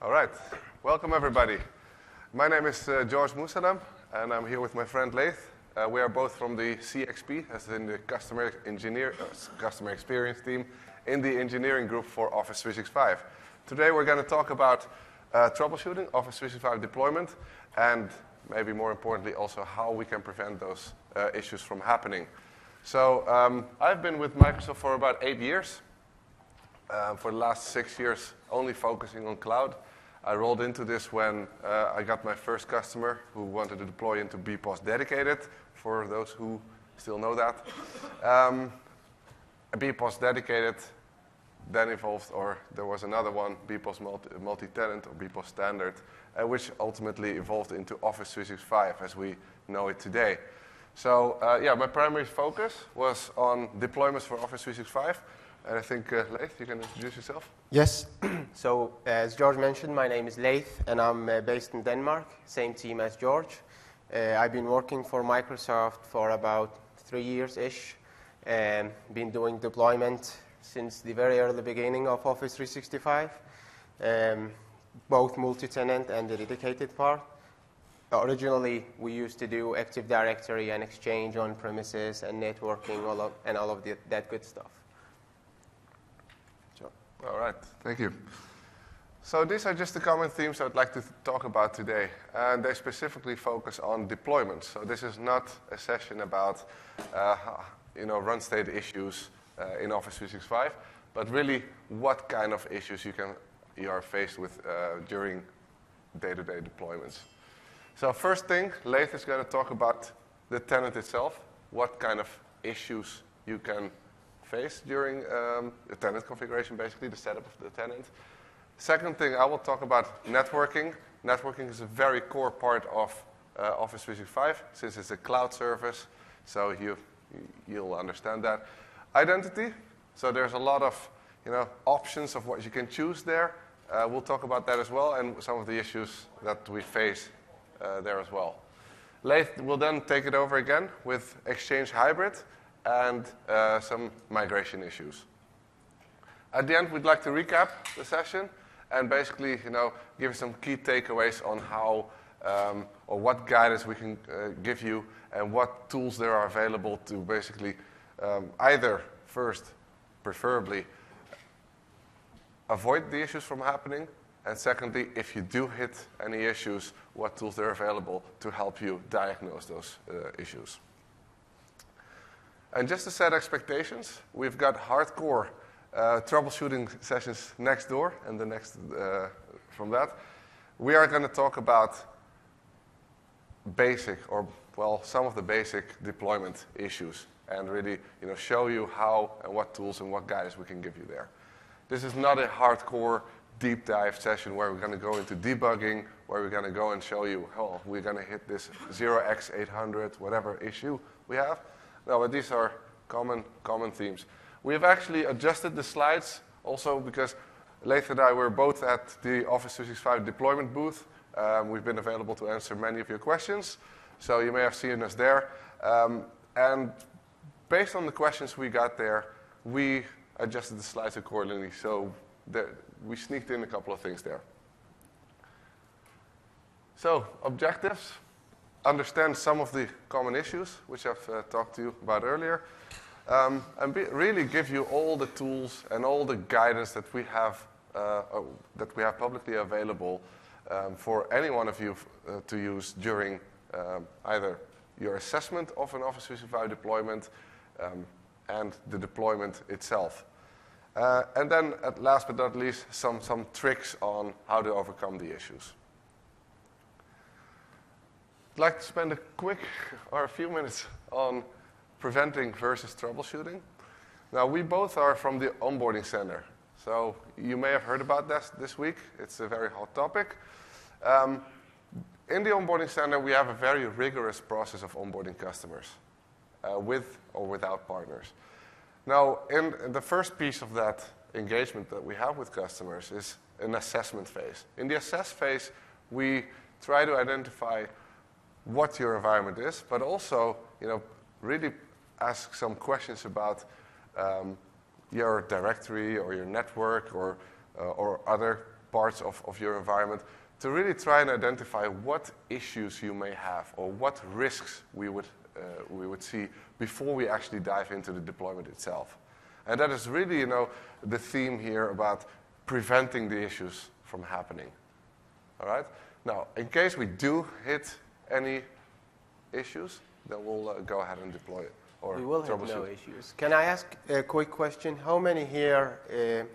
All right, welcome everybody. My name is George Moesadam, and I'm here with my friend Leith. We are both from the CXP, as in the customer experience team, in the engineering group for Office 365. Today we're going to talk about troubleshooting, Office 365 deployment, and maybe more importantly also how we can prevent those issues from happening. So I've been with Microsoft for about 8 years. For the last 6 years, only focusing on cloud. I rolled into this when I got my first customer who wanted to deploy into BPOS Dedicated, for those who still know that. BPOS Dedicated then evolved, or there was another one, BPOS Multi-Tenant or BPOS Standard, which ultimately evolved into Office 365 as we know it today. So my primary focus was on deployments for Office 365. And I think, Leith, you can introduce yourself. Yes. So, as George mentioned, my name is Leith, and I'm based in Denmark, same team as George. I've been working for Microsoft for about 3 years-ish, and been doing deployment since the very early beginning of Office 365, both multi-tenant and the dedicated part. Originally, we used to do Active Directory and Exchange on premises and networking, all of that good stuff. All right, thank you. So these are just the common themes I'd like to talk about today, and they specifically focus on deployments. So this is not a session about, run state issues in Office 365, but really what kind of issues you are faced with during day-to-day deployments. So first thing, Leith is going to talk about the tenant itself, what kind of issues you can face during the tenant configuration, basically the setup of the tenant. Second thing, I will talk about networking. Networking is a very core part of Office 365 since it's a cloud service, so you'll understand that. Identity, so there's a lot of options of what you can choose there. We'll talk about that as well and some of the issues that we face there as well. Leith will then take it over again with Exchange Hybrid and some migration issues. At the end, we'd like to recap the session and basically, give some key takeaways on how or what guidance we can give you and what tools there are available to basically either first, preferably, avoid the issues from happening, and secondly, if you do hit any issues, what tools there are available to help you diagnose those issues. And just to set expectations, we've got hardcore troubleshooting sessions next door, and the next from that. We are going to talk about some of the basic deployment issues, and really, show you how and what tools and what guidance we can give you there. This is not a hardcore deep dive session where we're going to go into debugging, where we're going to go and show you, we're going to hit this 0x800, whatever issue we have. No, but these are common themes. We have actually adjusted the slides also because Leith and I were both at the Office 365 deployment booth. We've been available to answer many of your questions, so you may have seen us there. And based on the questions we got there, we adjusted the slides accordingly, so we sneaked in a couple of things there. So, objectives. Understand some of the common issues, which I've talked to you about earlier, and really give you all the tools and all the guidance that we have publicly available for any one of you to use during either your assessment of an Office 365 deployment and the deployment itself. And then, last but not least, some tricks on how to overcome the issues. I'd like to spend a few minutes on preventing versus troubleshooting. Now, we both are from the onboarding center, so you may have heard about this week. It's a very hot topic. In the onboarding center, we have a very rigorous process of onboarding customers, with or without partners. Now, in the first piece of that engagement that we have with customers is an assessment phase. In the assess phase, we try to identify what your environment is, but also, really ask some questions about your directory or your network or other parts of your environment to really try and identify what issues you may have or what risks we would see before we actually dive into the deployment itself. And that is really, you know, the theme here about preventing the issues from happening. All right? Now, in case we do hit any issues, then we'll go ahead and deploy it. Or we will have no issues. Can I ask a quick question? How many here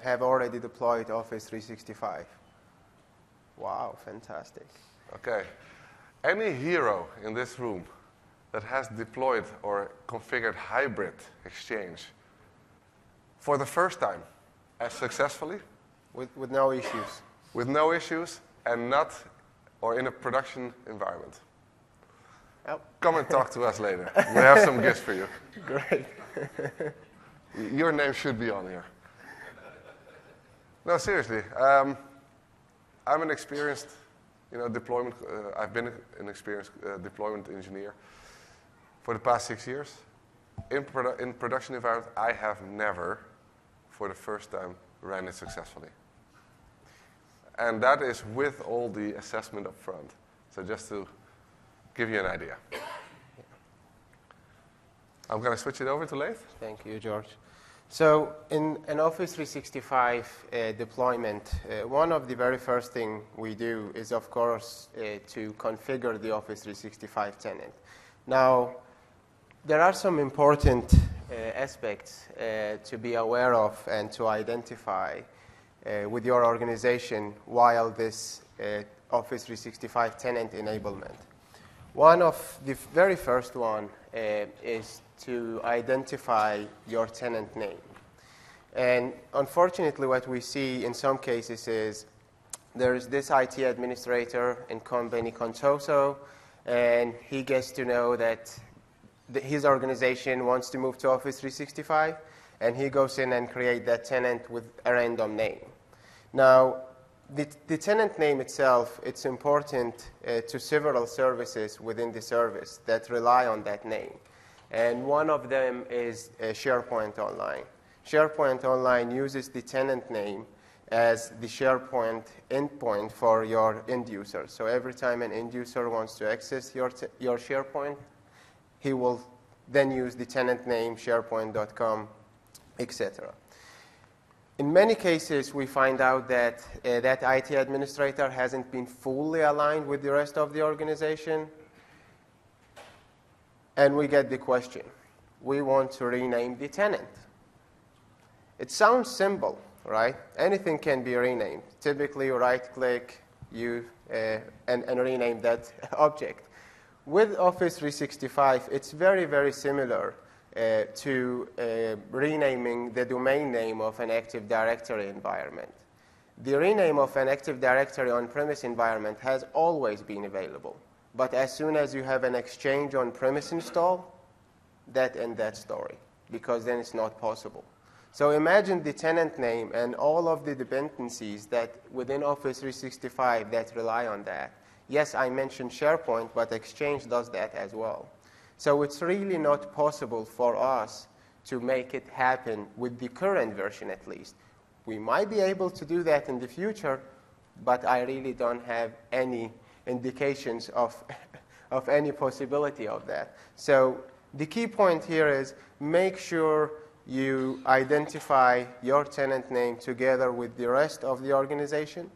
have already deployed Office 365? Wow, fantastic. Okay. Any hero in this room that has deployed or configured hybrid Exchange for the first time as successfully? With no issues? With no issues and not, or in a production environment. Oh. Come and talk to us later. We have some gifts for you. Great. Your name should be on here. No, seriously. I'm an experienced, you know, deployment. I've been an experienced deployment engineer for the past 6 years. In production environment, I have never, for the first time, ran it successfully. And that is with all the assessment up front. So just to give you an idea. I'm going to switch it over to Leith. Thank you, George. So in an Office 365 deployment, one of the very first thing we do is, of course, to configure the Office 365 tenant. Now, there are some important aspects to be aware of and to identify with your organization while this Office 365 tenant enablement. One of the very first one is to identify your tenant name. And unfortunately, what we see in some cases is there is this IT administrator in company Contoso, and he gets to know that his organization wants to move to Office 365, and he goes in and create that tenant with a random name. Now, the tenant name itself, it's important to several services within the service that rely on that name. And one of them is SharePoint Online. SharePoint Online uses the tenant name as the SharePoint endpoint for your end user. So every time an end user wants to access your SharePoint, he will then use the tenant name, sharepoint.com, etc. In many cases, we find out that that IT administrator hasn't been fully aligned with the rest of the organization. And we get the question, we want to rename the tenant. It sounds simple, right? Anything can be renamed. Typically, you right-click and rename that object. With Office 365, it's very, very similar to renaming the domain name of an Active Directory environment. The rename of an Active Directory on-premise environment has always been available. But as soon as you have an Exchange on-premise install, that ends that story, because then it's not possible. So imagine the tenant name and all of the dependencies that within Office 365 that rely on that. Yes, I mentioned SharePoint, but Exchange does that as well. So it's really not possible for us to make it happen with the current version, at least. We might be able to do that in the future, but I really don't have any indications of any possibility of that. So the key point here is make sure you identify your tenant name together with the rest of the organization,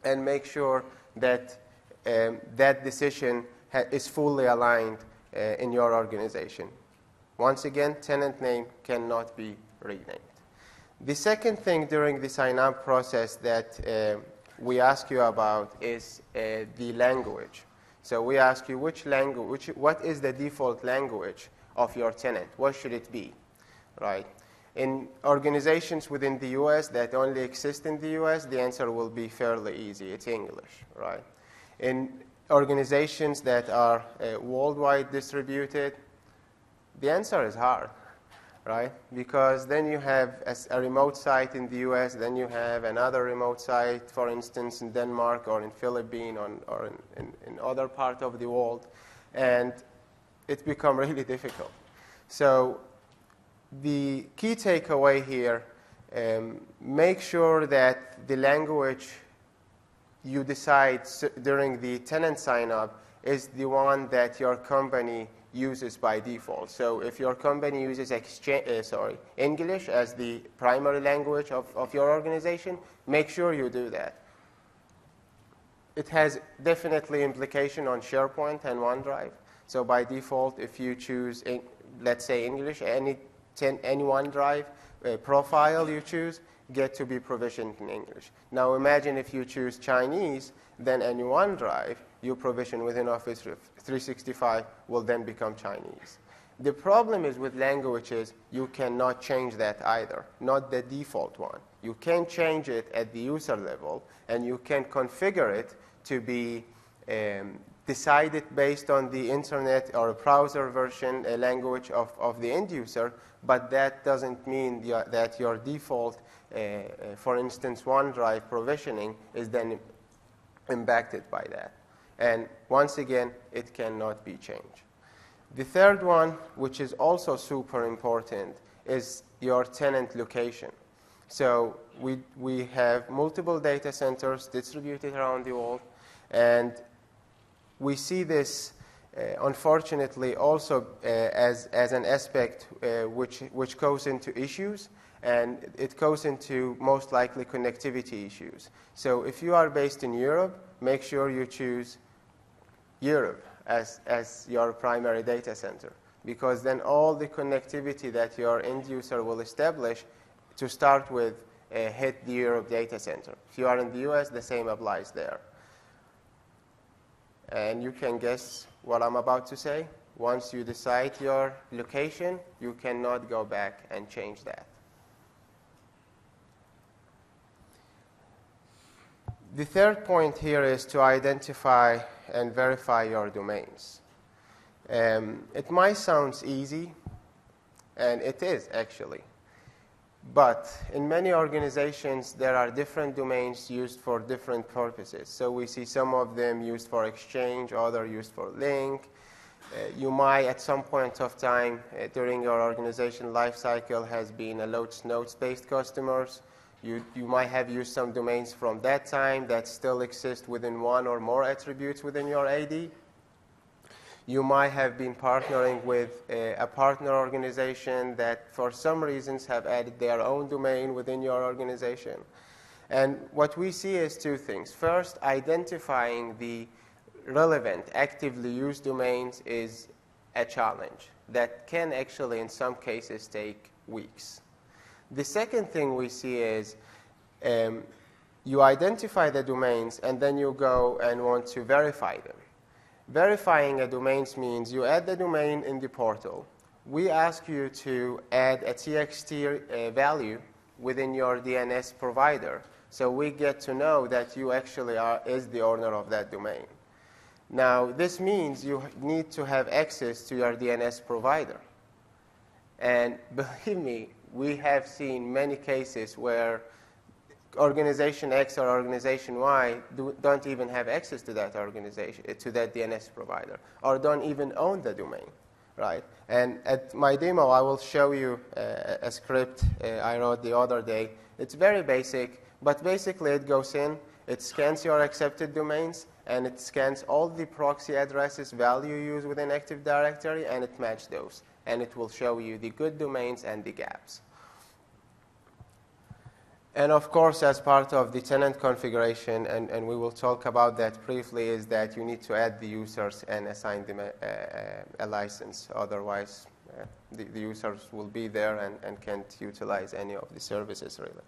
and make sure that that decision is fully aligned in your organization. Once again, tenant name cannot be renamed. The second thing during the sign-up process that we ask you about is the language. So we ask you what is the default language of your tenant? What should it be, right? In organizations within the US that only exist in the US, the answer will be fairly easy. It's English, right? In organizations that are worldwide distributed, the answer is hard, right? Because then you have a remote site in the US, then you have another remote site, for instance, in Denmark or in Philippines or in other part of the world, and it's become really difficult. So the key takeaway here, make sure that the language you decide during the tenant sign-up is the one that your company uses by default. So if your company uses English as the primary language of your organization, make sure you do that. It has definitely implication on SharePoint and OneDrive. So by default, if you choose, let's say, English, any OneDrive profile you choose get to be provisioned in English. Now imagine if you choose Chinese, then any OneDrive you provision within Office 365 will then become Chinese. The problem is with languages, you cannot change that either, not the default one. You can change it at the user level, and you can configure it to be decided based on the internet or browser version language of the end user, but that doesn't mean that your default, for instance, OneDrive provisioning is then impacted by that. And once again, it cannot be changed. The third one, which is also super important, is your tenant location. So we have multiple data centers distributed around the world, and we see this, unfortunately, also as an aspect which goes into issues, and it goes into most likely connectivity issues. So if you are based in Europe, make sure you choose Europe as your primary data center, because then all the connectivity that your end user will establish to start with hit the Europe data center. If you are in the US, the same applies there. And you can guess what I'm about to say. Once you decide your location, you cannot go back and change that. The third point here is to identify and verify your domains. It might sound easy, and it is actually. But in many organizations, there are different domains used for different purposes. So we see some of them used for exchange, others used for link. You might, at some point of time during your organization lifecycle, has been a nodes-based customers. You might have used some domains from that time that still exist within one or more attributes within your AD. You might have been partnering with a partner organization that for some reasons have added their own domain within your organization. And what we see is two things. First, identifying the relevant, actively used domains is a challenge that can actually, in some cases, take weeks. The second thing we see is you identify the domains, and then you go and want to verify them. Verifying a domain means you add the domain in the portal. We ask you to add a TXT value within your DNS provider, so we get to know that you actually is the owner of that domain. Now, this means you need to have access to your DNS provider. And believe me, we have seen many cases where organization X or organization Y don't even have access to that organization, to that DNS provider, or don't even own the domain, right? And at my demo, I will show you a script I wrote the other day. It's very basic, but basically it goes in, it scans your accepted domains, and it scans all the proxy addresses value used within Active Directory, and it matches those. And it will show you the good domains and the gaps. And of course, as part of the tenant configuration, and we will talk about that briefly, is that you need to add the users and assign them a license. Otherwise, the users will be there and can't utilize any of the services, really.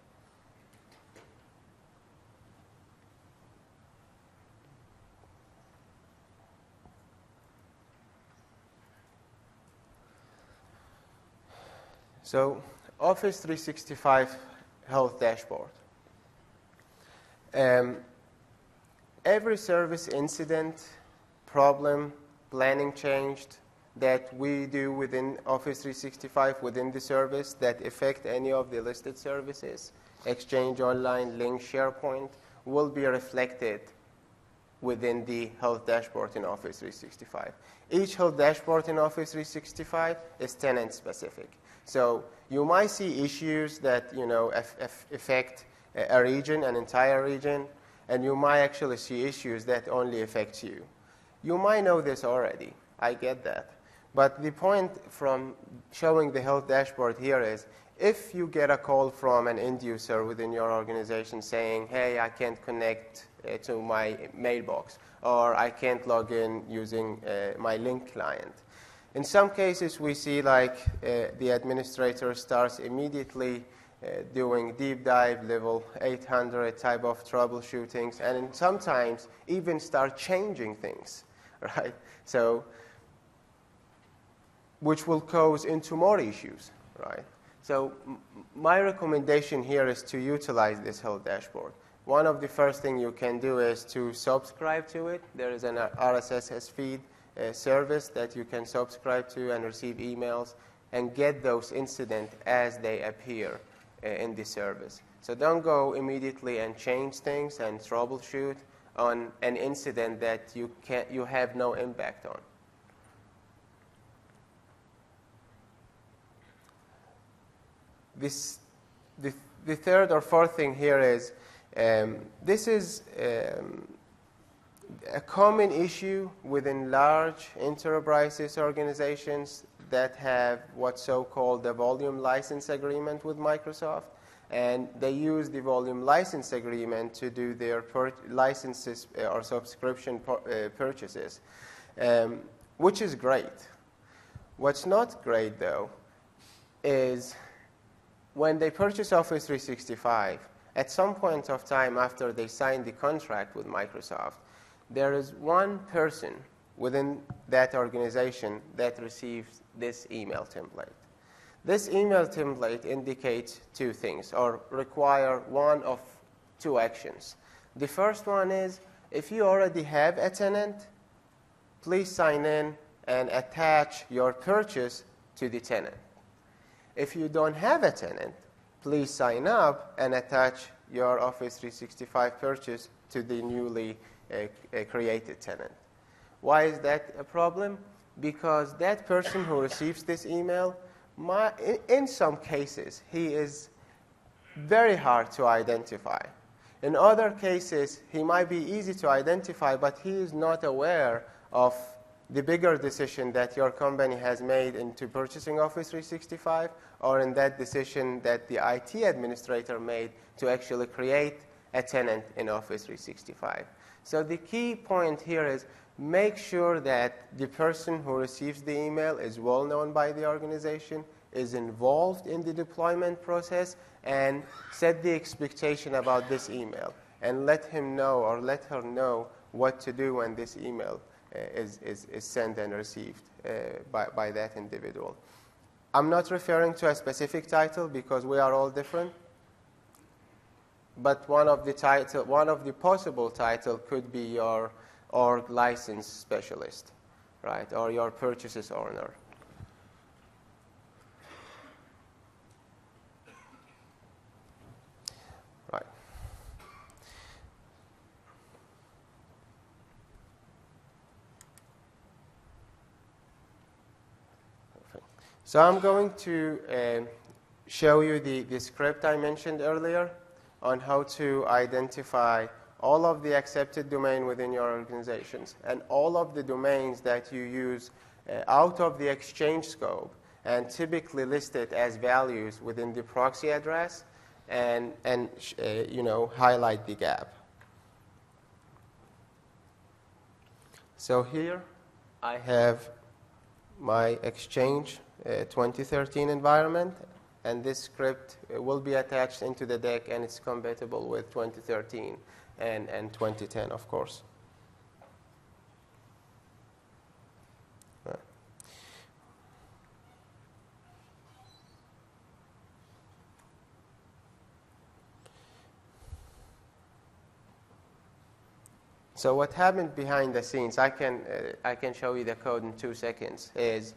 So Office 365 Health Dashboard. Every service incident, problem, planning changed that we do within Office 365 within the service that affect any of the listed services, Exchange Online, Link, SharePoint, will be reflected within the Health Dashboard in Office 365. Each Health Dashboard in Office 365 is tenant specific. So you might see issues that affect a region, an entire region, and you might actually see issues that only affect you. You might know this already. I get that. But the point from showing the health dashboard here is, if you get a call from an end user within your organization saying, hey, I can't connect to my mailbox, or I can't log in using my link client. In some cases, we see like the administrator starts immediately doing deep dive level 800 type of troubleshootings, and sometimes even start changing things, right? So, which will cause into more issues, right? So my recommendation here is to utilize this health dashboard. One of the first things you can do is to subscribe to it. There is an RSS feed service that you can subscribe to and receive emails and get those incidents as they appear in the service. So don't go immediately and change things and troubleshoot on an incident that you have no impact on. The third or fourth thing here is, this is a common issue within large enterprises organizations that have what's so-called the volume license agreement with Microsoft, and they use the volume license agreement to do their licenses or subscription purchases, which is great. What's not great, though, is when they purchase Office 365, at some point of time after they sign the contract with Microsoft, there is one person within that organization that receives this email template. This email template indicates two things, or require one of two actions. The first one is, if you already have a tenant, please sign in and attach your purchase to the tenant. If you don't have a tenant, please sign up and attach your Office 365 purchase to the newly created tenant. Why is that a problem? Because that person who receives this email, in some cases, he is very hard to identify. In other cases, he might be easy to identify, but he is not aware of the bigger decision that your company has made into purchasing Office 365, or in that decision that the IT administrator made to actually create a tenant in Office 365. So the key point here is, make sure that the person who receives the email is well known by the organization, is involved in the deployment process, and set the expectation about this email, and let him know or let her know what to do when this email is sent and received by that individual. I'm not referring to a specific title because we are all different, but one of the possible title could be your org license specialist, right, or your purchases owner. Right. So I'm going to show you the script I mentioned earlier on how to identify all of the accepted domain within your organizations and all of the domains that you use out of the Exchange scope and typically listed as values within the proxy address, and highlight the gap. So here I have my Exchange 2013 environment, and this script will be attached into the deck, and it's compatible with 2013 and 2010, of course. Right. So what happened behind the scenes, I can show you the code in 2 seconds, is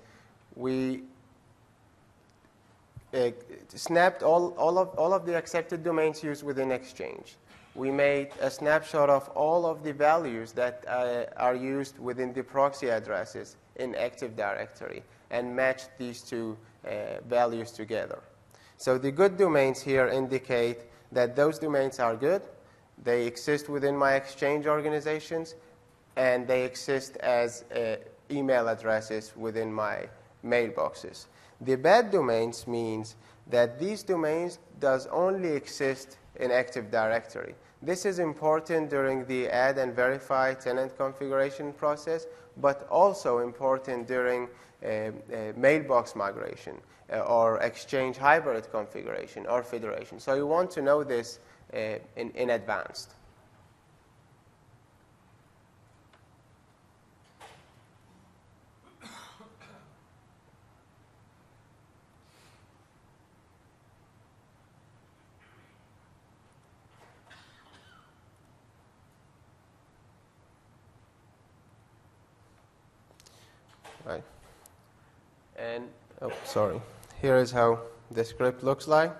we snapped all of the accepted domains used within Exchange. We made a snapshot of all of the values that are used within the proxy addresses in Active Directory and matched these two values together. So the good domains here indicate that those domains are good, They exist within my Exchange organizations, and they exist as email addresses within my mailboxes. The bad domains means that these domains does only exist in Active Directory. This is important during the add and verify tenant configuration process, but also important during mailbox migration or Exchange hybrid configuration or federation. So you want to know this in advance. Right. And, oh, sorry. Here is how the script looks like.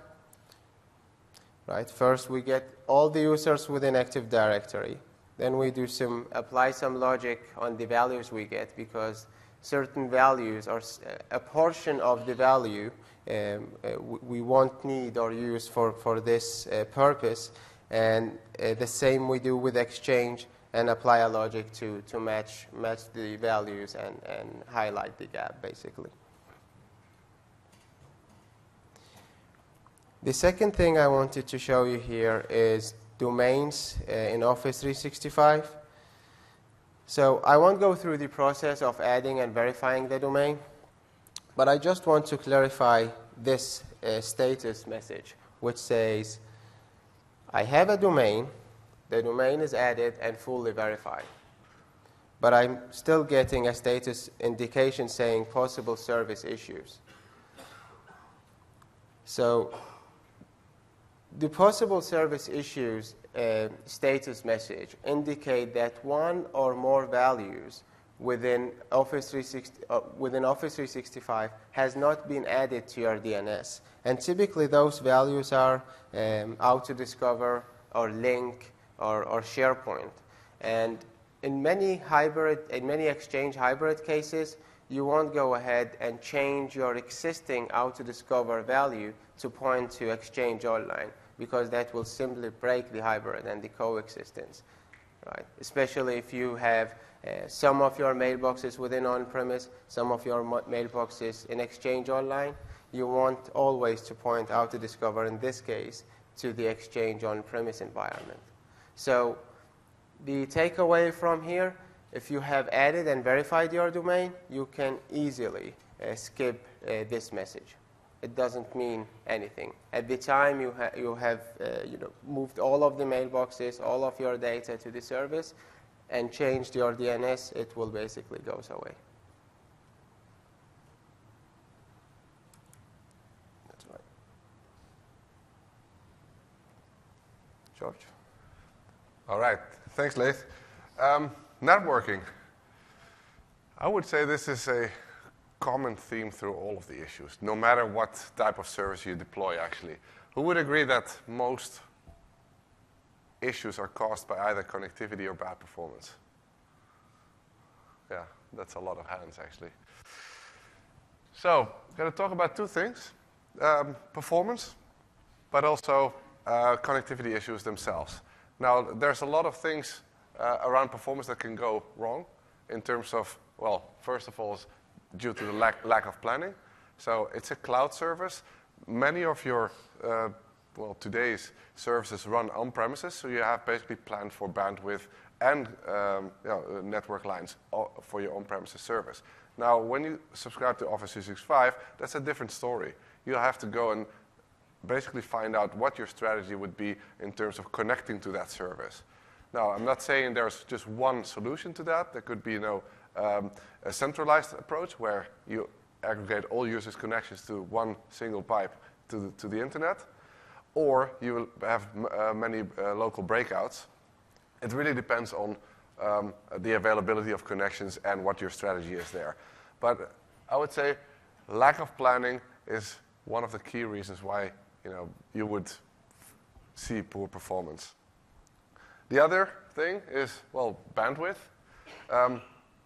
Right. First, we get all the users within Active Directory. Then we do apply some logic on the values we get, because certain values or a portion of the value we won't need or use for this purpose. And the same we do with Exchange, and apply a logic to match the values and highlight the gap, basically. The second thing I wanted to show you here is domains in Office 365. So I won't go through the process of adding and verifying the domain, but I just want to clarify this status message, which says, I have a domain. The domain is added and fully verified. But I'm still getting a status indication saying possible service issues. So the possible service issues status message indicate that one or more values within Office 365 has not been added to your DNS. And typically those values are Autodiscover or Link or SharePoint. And in many Exchange hybrid cases, you won't go ahead and change your existing Autodiscover value to point to Exchange Online, because that will simply break the hybrid and the coexistence, right? Especially if you have some of your mailboxes within on-premise, some of your mailboxes in Exchange Online, you want always to point Autodiscover, in this case, to the Exchange on-premise environment. So the takeaway from here, if you have added and verified your domain, you can easily skip this message. It doesn't mean anything. At the time you have moved all of the mailboxes, all of your data to the service, and changed your DNS, it will basically go away. That's right. George? All right. Thanks, Leith. Networking. I would say this is a common theme through all of the issues, no matter what type of service you deploy, actually. Who would agree that most issues are caused by either connectivity or bad performance? Yeah, that's a lot of hands, actually. So, I'm going to talk about two things. Performance, but also connectivity issues themselves. Now, there's a lot of things around performance that can go wrong in terms of, well, first of all, due to the lack of planning. So it's a cloud service. Many of your, today's services run on-premises, so you have basically planned for bandwidth and network lines for your on-premises service. Now, when you subscribe to Office 365, that's a different story. You'll have to go and basically find out what your strategy would be in terms of connecting to that service. Now, I'm not saying there's just one solution to that. There could be a centralized approach where you aggregate all users' connections to one single pipe to the internet, or you will have many local breakouts. It really depends on the availability of connections and what your strategy is there. But I would say lack of planning is one of the key reasons why you would see poor performance. The other thing is, well, bandwidth.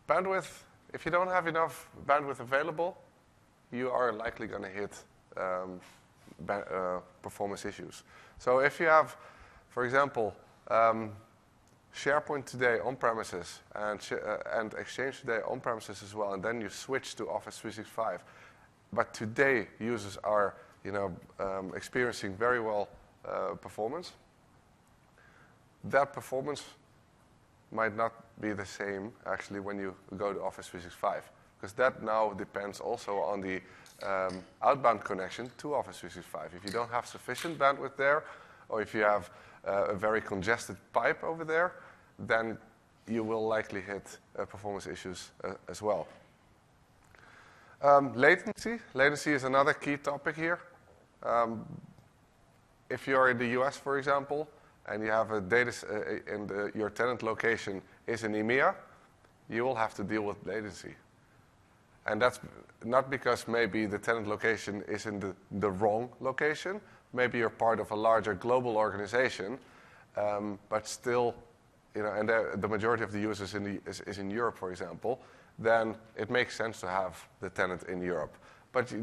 Bandwidth, if you don't have enough bandwidth available, you are likely going to hit performance issues. So if you have, for example, SharePoint today on-premises and Exchange today on-premises as well, and then you switch to Office 365. But today, users are experiencing very well performance. That performance might not be the same, actually, when you go to Office 365, because that now depends also on the outbound connection to Office 365. If you don't have sufficient bandwidth there, or if you have a very congested pipe over there, then you will likely hit performance issues as well. Latency. Latency is another key topic here. If you're in the US, for example, and you have a data and your tenant location is in EMEA, you will have to deal with latency. And that's not because maybe the tenant location is in the wrong location. Maybe you're part of a larger global organization, but still, and the majority of the users is in Europe, for example, then it makes sense to have the tenant in Europe. But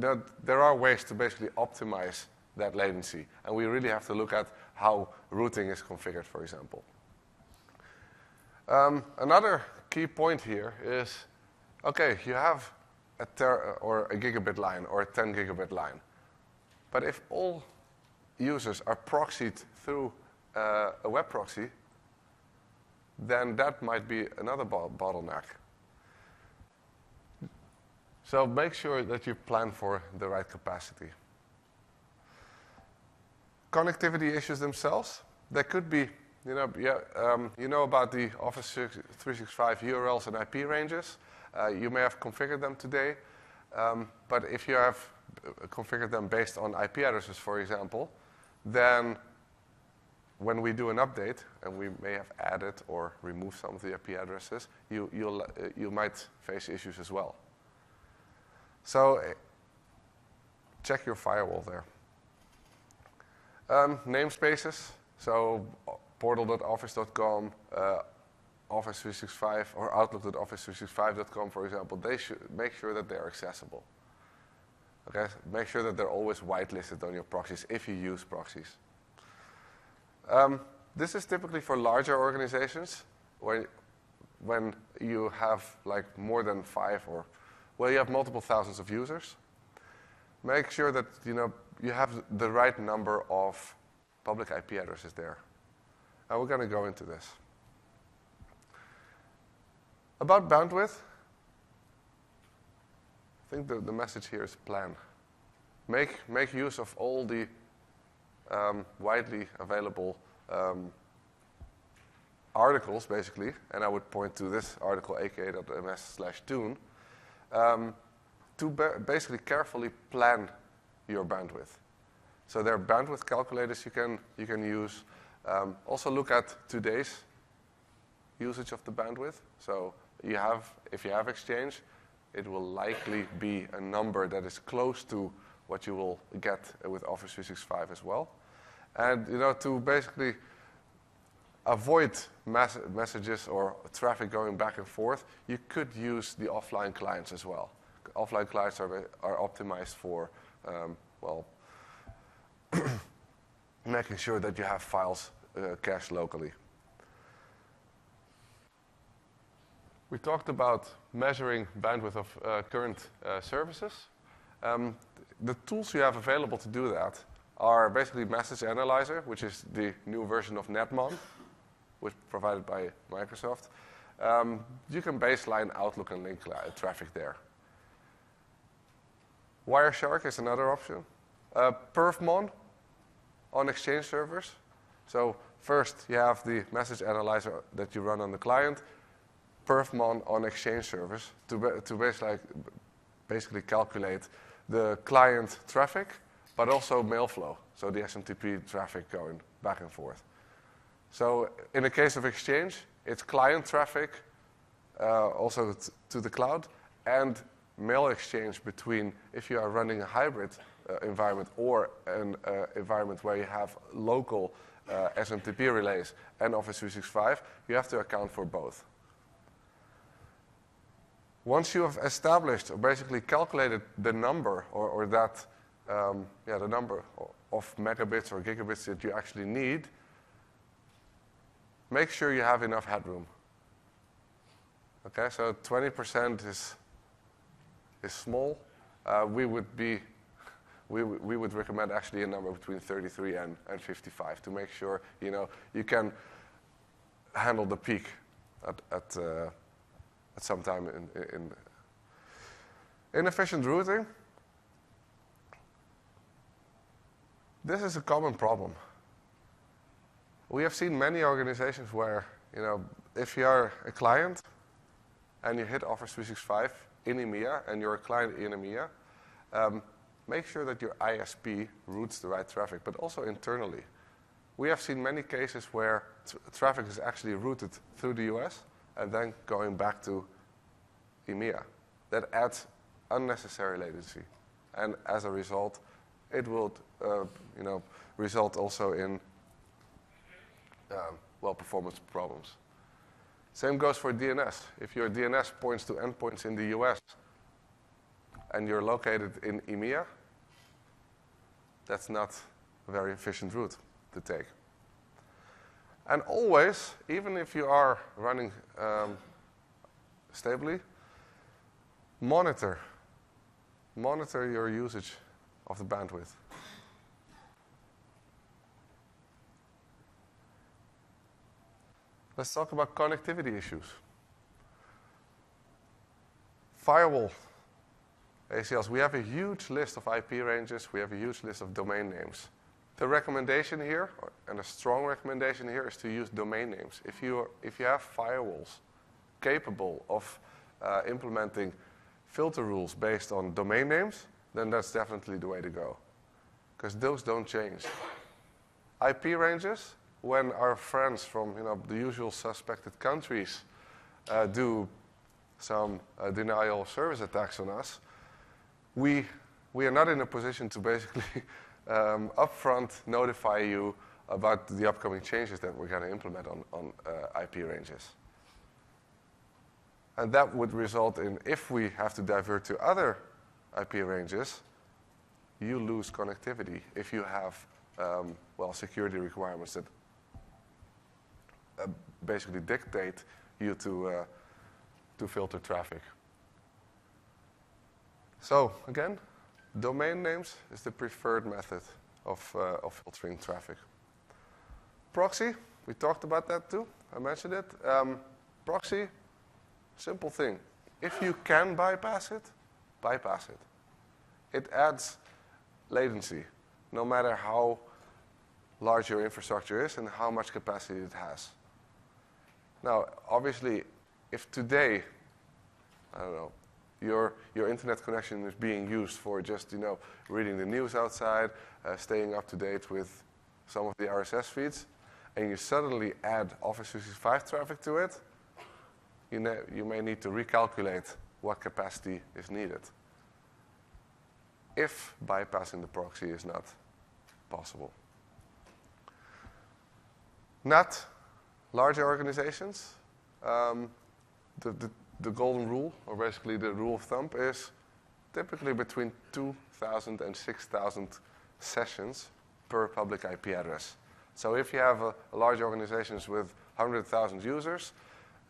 there are ways to basically optimize that latency, and we really have to look at how routing is configured, for example. Another key point here is, okay, you have a gigabit line or a 10 gigabit line, but if all users are proxied through a web proxy, then that might be another bottleneck. So make sure that you plan for the right capacity. Connectivity issues themselves, they could be, you know about the Office 365 URLs and IP ranges. You may have configured them today, but if you have configured them based on IP addresses, for example, then when we do an update, and we may have added or removed some of the IP addresses, you might face issues as well. So check your firewall there. Namespaces, so portal.office.com, Office 365, or outlook.office365.com, for example, they should make sure that they're accessible. Okay, make sure that they're always whitelisted on your proxies if you use proxies. This is typically for larger organizations when you have like more than 5 or, well, you have multiple thousands of users. Make sure that you have the right number of public IP addresses there. And we're going to go into this. About bandwidth, I think the message here is plan. Make use of all the widely available articles, basically, and I would point to this article, aka.ms/tune, to basically carefully plan your bandwidth. So there are bandwidth calculators you can use. Also look at today's usage of the bandwidth. So if you have Exchange, it will likely be a number that is close to what you will get with Office 365 as well. And to basically avoid messages or traffic going back and forth, you could use the offline clients as well. Offline clients are optimized for making sure that you have files cached locally. We talked about measuring bandwidth of current services. The tools you have available to do that are basically Message Analyzer, which is the new version of Netmon, which is provided by Microsoft. You can baseline Outlook and link traffic there. Wireshark is another option. Perfmon on Exchange servers. So first you have the Message Analyzer that you run on the client, Perfmon on Exchange servers to basically calculate the client traffic, but also mail flow, so the SMTP traffic going back and forth. So in the case of Exchange, it's client traffic also to the cloud, and mail exchange between, if you are running a hybrid environment or an environment where you have local SMTP relays and Office 365, you have to account for both. Once you have established or basically calculated the number the number of megabits or gigabits that you actually need, make sure you have enough headroom. Okay, so 20% is small. We would recommend actually a number between 33 and 55 to make sure you can handle the peak at some time in inefficient routing. This is a common problem. We have seen many organizations where, if you are a client and you hit Office 365 in EMEA and you're a client in EMEA, make sure that your ISP routes the right traffic, but also internally. We have seen many cases where traffic is actually routed through the US and then going back to EMEA. That adds unnecessary latency. And as a result, it will result also in performance problems. Same goes for DNS. If your DNS points to endpoints in the US and you're located in EMEA, that's not a very efficient route to take. And always, even if you are running stably, monitor your usage of the bandwidth. Let's talk about connectivity issues. Firewall ACLs. We have a huge list of IP ranges. We have a huge list of domain names. The recommendation here, and a strong recommendation here, is to use domain names. If you have firewalls capable of implementing filter rules based on domain names, then that's definitely the way to go, because those don't change. IP ranges, when our friends from the usual suspected countries do some denial of service attacks on us, we are not in a position to basically upfront notify you about the upcoming changes that we're going to implement on IP ranges. And that would result in, if we have to divert to other IP ranges, you lose connectivity if you have security requirements that basically dictate you to filter traffic. So again, domain names is the preferred method of filtering traffic. Proxy, we talked about that too. I mentioned it. Proxy, simple thing. If you can bypass it, bypass it. It adds latency, no matter how large your infrastructure is and how much capacity it has. Now, obviously, if today, I don't know, your internet connection is being used for just, reading the news outside, staying up to date with some of the RSS feeds, and you suddenly add Office 365 traffic to it, you may need to recalculate what capacity is needed if bypassing the proxy is not possible. Not larger organizations. The golden rule, or basically the rule of thumb, is typically between 2,000 and 6,000 sessions per public IP address. So if you have large organizations with 100,000 users,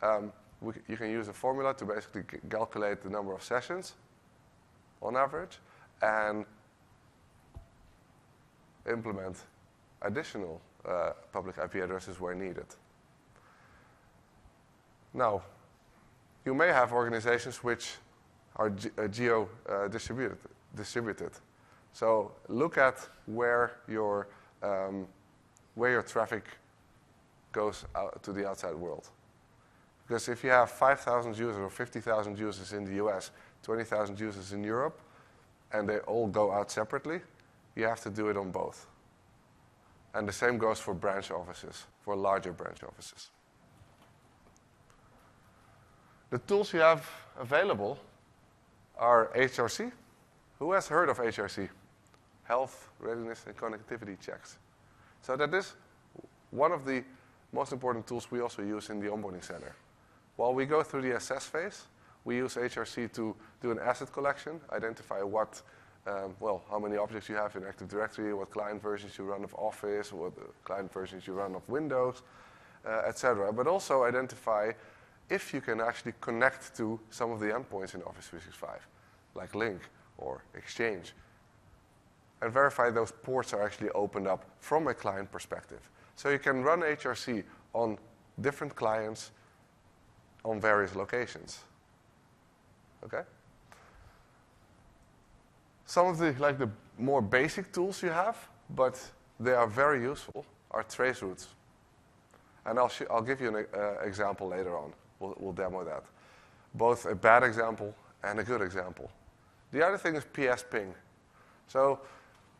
you can use a formula to basically calculate the number of sessions on average and implement additional public IP addresses where needed. Now, you may have organizations which are geo-distributed. So look at where your traffic goes out to the outside world. Because if you have 5,000 users or 50,000 users in the US, 20,000 users in Europe, and they all go out separately, you have to do it on both. And the same goes for branch offices, for larger branch offices. The tools you have available are HRC. Who has heard of HRC? Health, readiness, and connectivity checks. So that is one of the most important tools we also use in the onboarding center. While we go through the assess phase, we use HRC to do an asset collection, identify how many objects you have in Active Directory, what client versions you run of Office, what client versions you run of Windows, etc. But also identify if you can actually connect to some of the endpoints in Office 365, like Link or Exchange, and verify those ports are actually opened up from a client perspective. So you can run HRC on different clients on various locations. Okay? Some of the more basic tools you have, but they are very useful, are trace routes. And I'll give you an example later on. We'll demo that. Both a bad example and a good example. The other thing is PS ping. So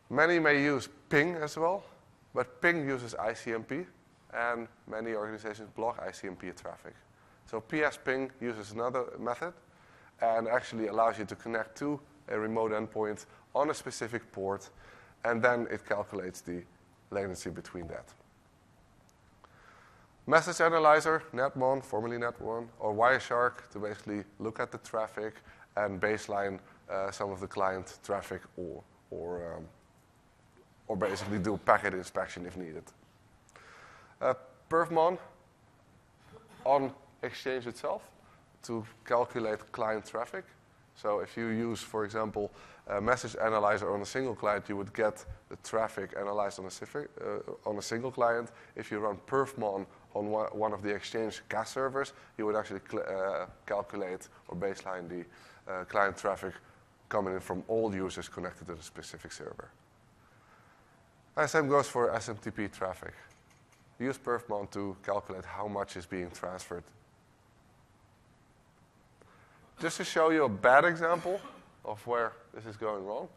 many may use ping as well, but ping uses ICMP, and many organizations block ICMP traffic. So PS ping uses another method and actually allows you to connect to a remote endpoint on a specific port, and then it calculates the latency between that. Message Analyzer, Netmon, formerly Netmon, or Wireshark to basically look at the traffic and baseline some of the client traffic, or basically do packet inspection if needed. Perfmon on Exchange itself to calculate client traffic. So if you use, for example, a Message Analyzer on a single client, you would get the traffic analyzed on a single client. If you run Perfmon on one of the Exchange CAS servers, you would actually calculate or baseline the client traffic coming in from all users connected to the specific server. And same goes for SMTP traffic. Use Perfmon to calculate how much is being transferred. Just to show you a bad example of where this is going wrong.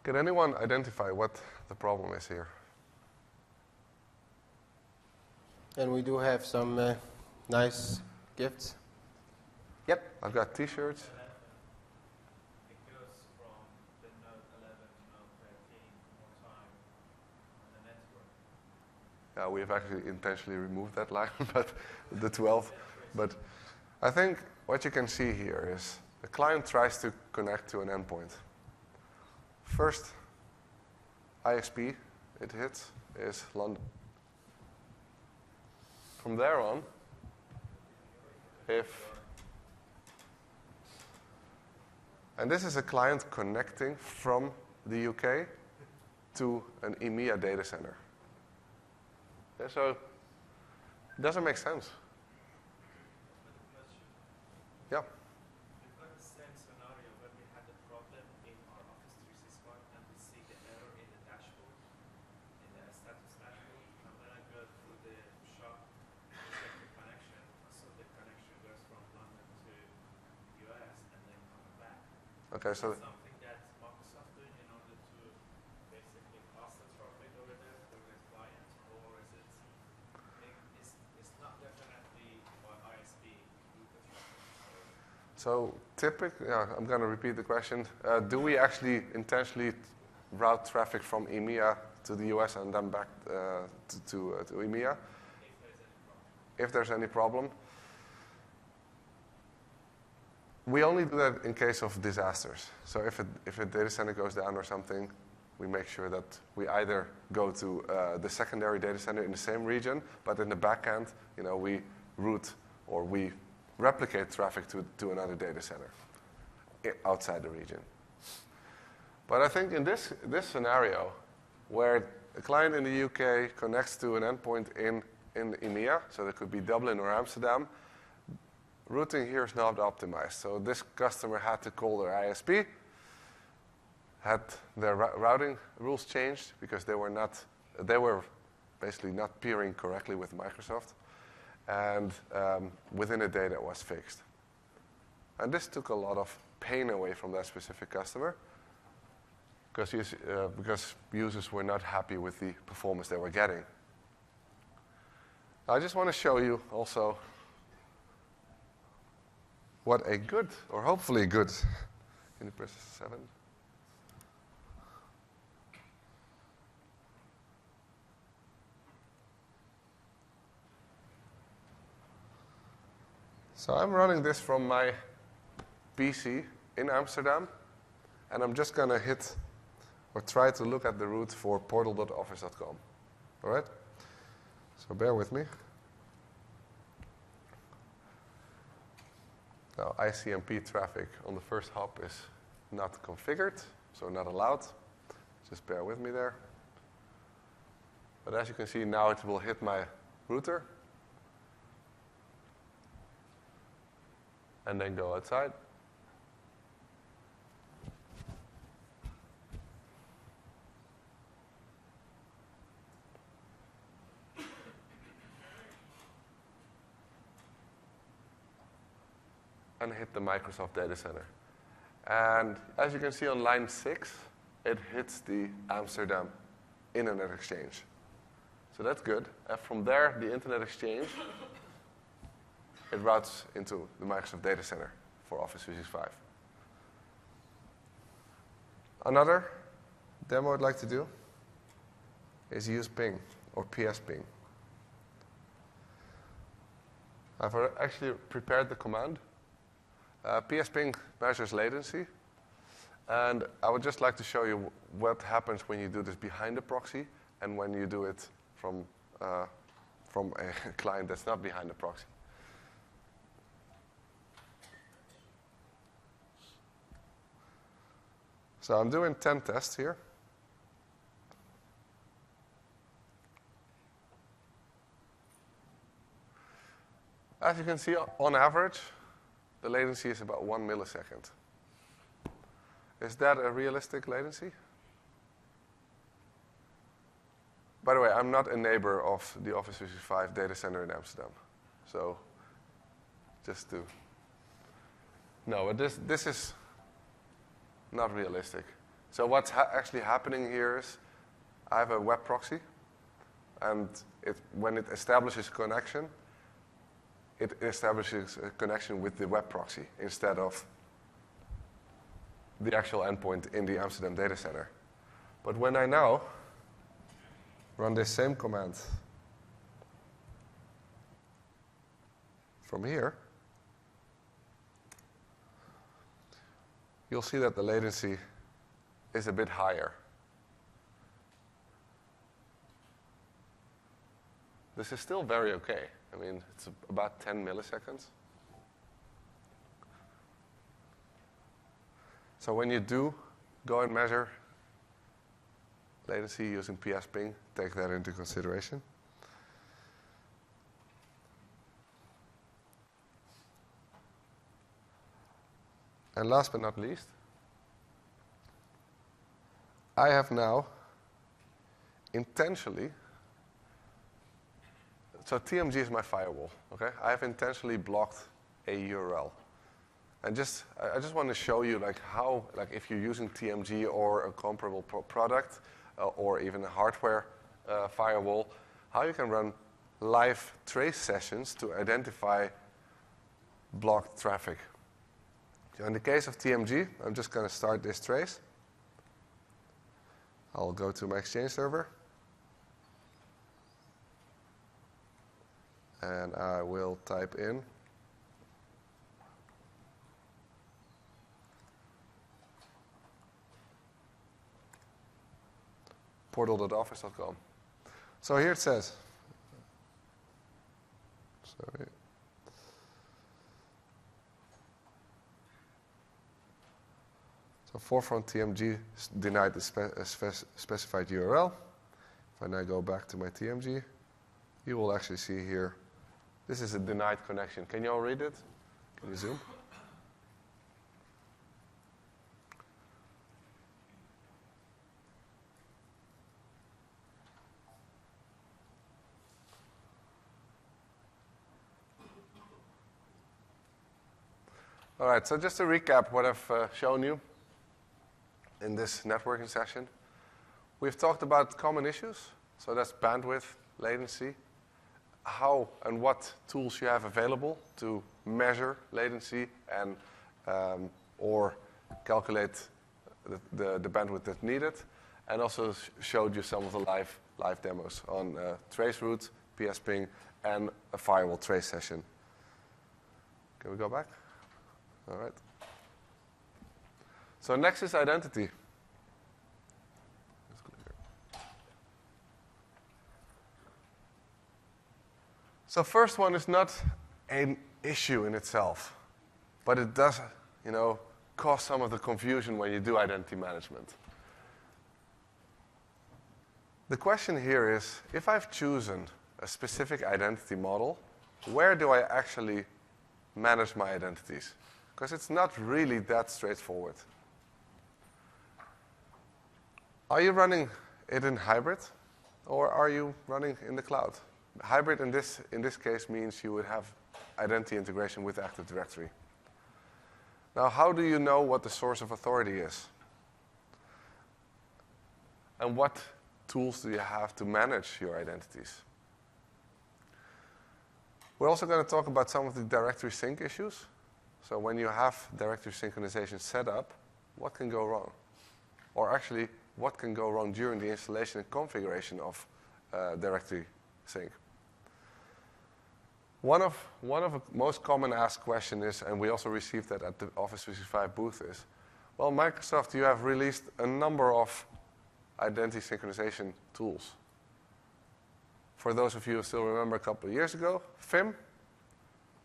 Can anyone identify what the problem is here? And we do have some nice gifts. Yep. I've got T-shirts. It goes from the Note 11 to Note 13 more time on the network. Yeah, we have actually intentionally removed that line, but the 12. But I think what you can see here is the client tries to connect to an endpoint. First ISP it hits is London. From there on, and this is a client connecting from the UK to an EMEA data center. Yeah, so it doesn't make sense. Yeah. We've got the same scenario where we had a problem in our Office 365 and we see the error in the dashboard, in the status dashboard. And when I go through the shop to check the connection, so the connection goes from London to US and then coming back. Okay, so Something that Microsoft doing in order to basically pass the traffic over there to the client, or is it? It's not definitely by ISP route the traffic. So typically, I'm going to repeat the question. Do we actually intentionally route traffic from EMEA to the US and then back to EMEA? If there's any problem. We only do that in case of disasters. So if a data center goes down or something, we make sure that we either go to the secondary data center in the same region, but in the back end, we route or we replicate traffic to another data center outside the region. But I think in this scenario, where a client in the UK connects to an endpoint in EMEA, so that could be Dublin or Amsterdam, routing here is not optimized. So this customer had to call their ISP, had their routing rules changed because they were basically not peering correctly with Microsoft. And within a day that was fixed. And this took a lot of pain away from that specific customer because users were not happy with the performance they were getting. I just want to show you also what a good, or hopefully good, can you press 7? So I'm running this from my PC in Amsterdam, and I'm just going to hit or try to look at the route for portal.office.com. All right? So bear with me. Now, ICMP traffic on the first hop is not configured, so not allowed. Just bear with me there. But as you can see, now it will hit my router and then go outside. And hit the Microsoft data center. And as you can see on line 6, it hits the Amsterdam Internet Exchange. So that's good. And from there, the Internet Exchange, it routes into the Microsoft data center for Office 365. Another demo I'd like to do is use ping or PS ping. I've actually prepared the command. PS ping measures latency, and I would just like to show you what happens when you do this behind the proxy and when you do it from a client that's not behind the proxy. So I'm doing 10 tests here. As you can see, on average, the latency is about 1 millisecond. Is that a realistic latency? By the way, I'm not a neighbor of the Office 365 data center in Amsterdam. So just to... No, but this is not realistic. So what's actually happening here is I have a web proxy, and when it establishes connection, it establishes a connection with the web proxy instead of the actual endpoint in the Amsterdam data center. But when I now run this same command from here, you'll see that the latency is a bit higher. This is still very okay. I mean, it's about 10 milliseconds. So when you do go and measure latency using PS ping, take that into consideration. And last but not least, I have now intentionally, so TMG is my firewall, okay? I have intentionally blocked a URL. And I just want to show you how, if you're using TMG or a comparable product, or even a hardware firewall, how you can run live trace sessions to identify blocked traffic. So in the case of TMG, I'm just going to start this trace. I'll go to my Exchange server. And I will type in portal.office.com. So here it says, sorry. So forefront TMG denied the specified URL. If I now go back to my TMG, you will actually see here, this is a denied connection. Can you all read it? Can you zoom? All right, so just to recap what I've shown you in this networking session. We've talked about common issues, so that's bandwidth, latency, how and what tools you have available to measure latency and or calculate the bandwidth that's needed, and also showed you some of the live demos on traceroute, PS ping, and a firewall trace session. Can we go back? All right. So next is identity. So first one is not an issue in itself, but it does, cause some of the confusion when you do identity management. The question here is, if I've chosen a specific identity model, where do I actually manage my identities? Because it's not really that straightforward. Are you running it in hybrid, or are you running in the cloud? Hybrid in this case means you would have identity integration with Active Directory. Now, how do you know what the source of authority is? And what tools do you have to manage your identities? We're also going to talk about some of the directory sync issues. So when you have directory synchronization set up, what can go wrong? Or actually, what can go wrong during the installation and configuration of directory sync? One of the most common asked questions is, and we also received that at the Office 365 booth, is, well, Microsoft, you have released a number of identity synchronization tools. For those of you who still remember a couple of years ago, FIM,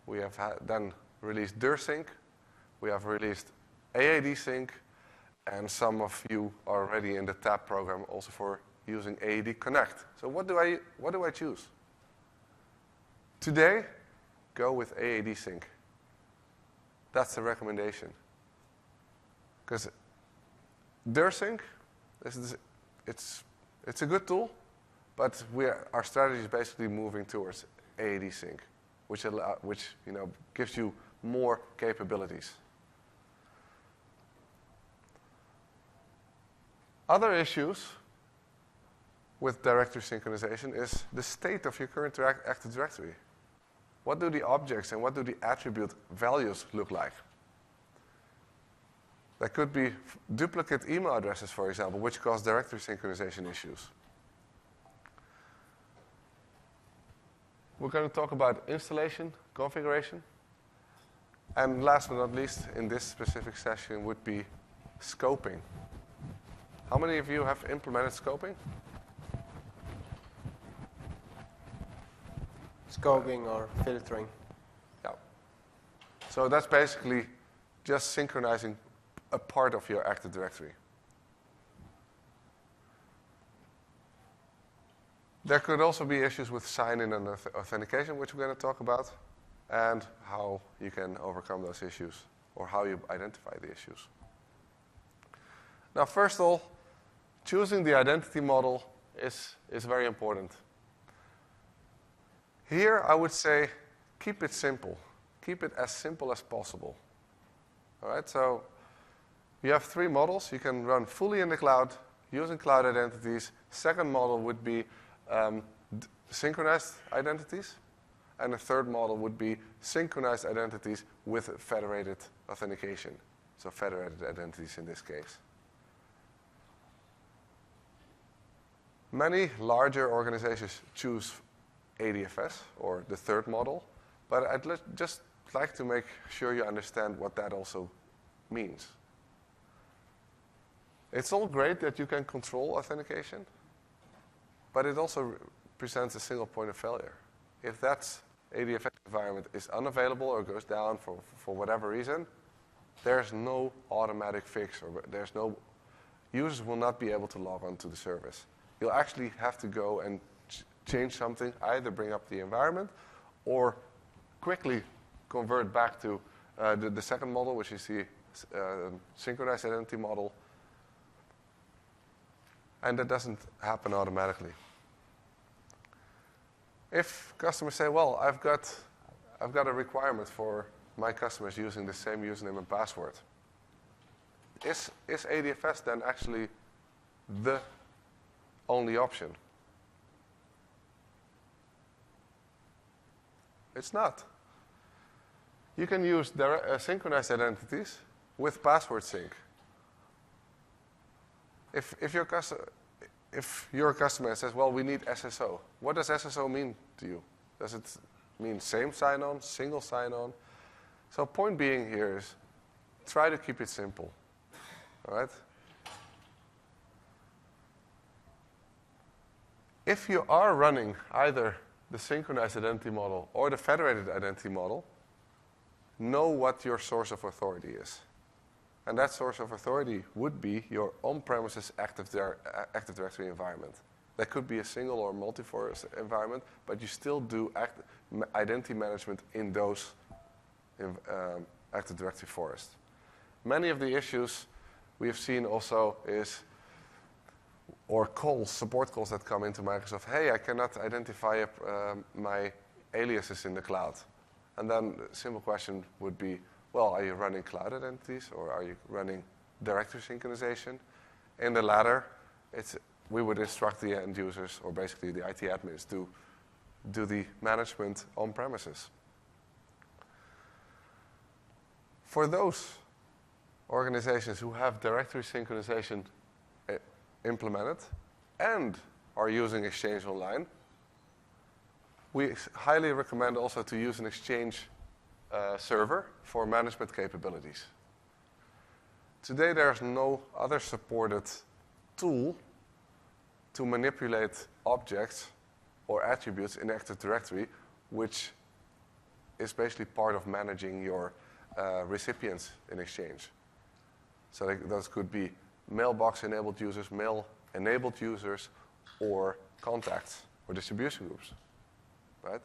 we have then released DirSync, we have released AAD Sync, and some of you are already in the TAP program also for using AAD Connect. So what do I choose? Today, go with AAD Sync. That's the recommendation. Because DirSync, it's a good tool, but our strategy is basically moving towards AAD Sync, which gives you more capabilities. Other issues with directory synchronization is the state of your current Active Directory. What do the objects and what do the attribute values look like? There could be duplicate email addresses, for example, which cause directory synchronization issues. We're going to talk about installation, configuration, and last but not least, in this specific session, would be scoping. How many of you have implemented scoping? Scoping or filtering. Yeah. So that's basically just synchronizing a part of your Active Directory. There could also be issues with sign-in and authentication, which we're going to talk about, and how you can overcome those issues, or how you identify the issues. Now, first of all, choosing the identity model is very important. Here, I would say, keep it simple. Keep it as simple as possible. All right, so you have 3 models. You can run fully in the cloud, using cloud identities. Second model would be synchronized identities. And the third model would be synchronized identities with federated authentication. So federated identities in this case. Many larger organizations choose ADFS, or the third model, but I'd just like to make sure you understand what that also means. It's all great that you can control authentication, but it also presents a single point of failure. If that ADFS environment is unavailable or goes down for whatever reason, there's no automatic fix, or users will not be able to log on to the service. You'll actually have to go and change something, either bring up the environment or quickly convert back to the second model, which is the synchronized identity model. And that doesn't happen automatically. If customers say, well, I've got a requirement for my customers using the same username and password, is ADFS then actually the only option? It's not. You can use synchronized identities with password sync. If your customer says, well, we need SSO, what does SSO mean to you? Does it mean same sign-on, single sign-on? So point being here is, try to keep it simple. All right? If you are running either the synchronized identity model or the federated identity model, know what your source of authority is. And that source of authority would be your on-premises Active Directory environment. That could be a single or multi-forest environment, but you still do identity management in those Active Directory forests. Many of the issues we have seen also is, or calls, support calls that come into Microsoft, hey, I cannot identify my aliases in the cloud. And then the simple question would be, well, are you running cloud identities or are you running directory synchronization? In the latter, we would instruct the end users, or basically the IT admins, to do the management on premises. For those organizations who have directory synchronization implemented and are using Exchange Online, we highly recommend also to use an Exchange server for management capabilities. Today there's no other supported tool to manipulate objects or attributes in Active Directory, which is basically part of managing your recipients in Exchange. So those could be mailbox-enabled users, mail-enabled users, or contacts or distribution groups, right?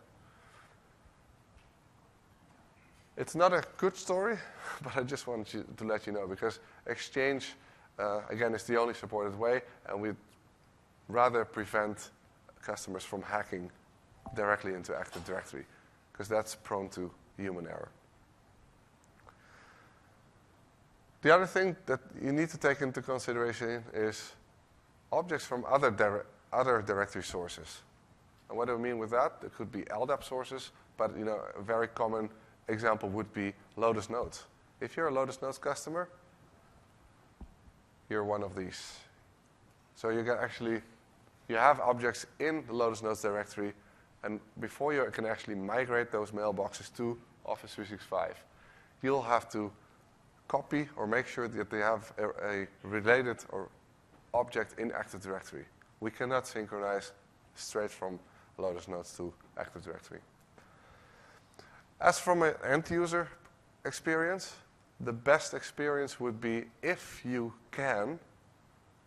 It's not a good story, but I just wanted to let you know, because Exchange, again, is the only supported way, and we'd rather prevent customers from hacking directly into Active Directory, because that's prone to human error. The other thing that you need to take into consideration is objects from other directory sources. And what do I mean with that? There could be LDAP sources, but a very common example would be Lotus Notes. If you're a Lotus Notes customer, you're one of these. So you have objects in the Lotus Notes directory, and before you can actually migrate those mailboxes to Office 365, you'll have to copy or make sure that they have a related or object in Active Directory. We cannot synchronize straight from Lotus Notes to Active Directory. As from an end user experience, the best experience would be if you can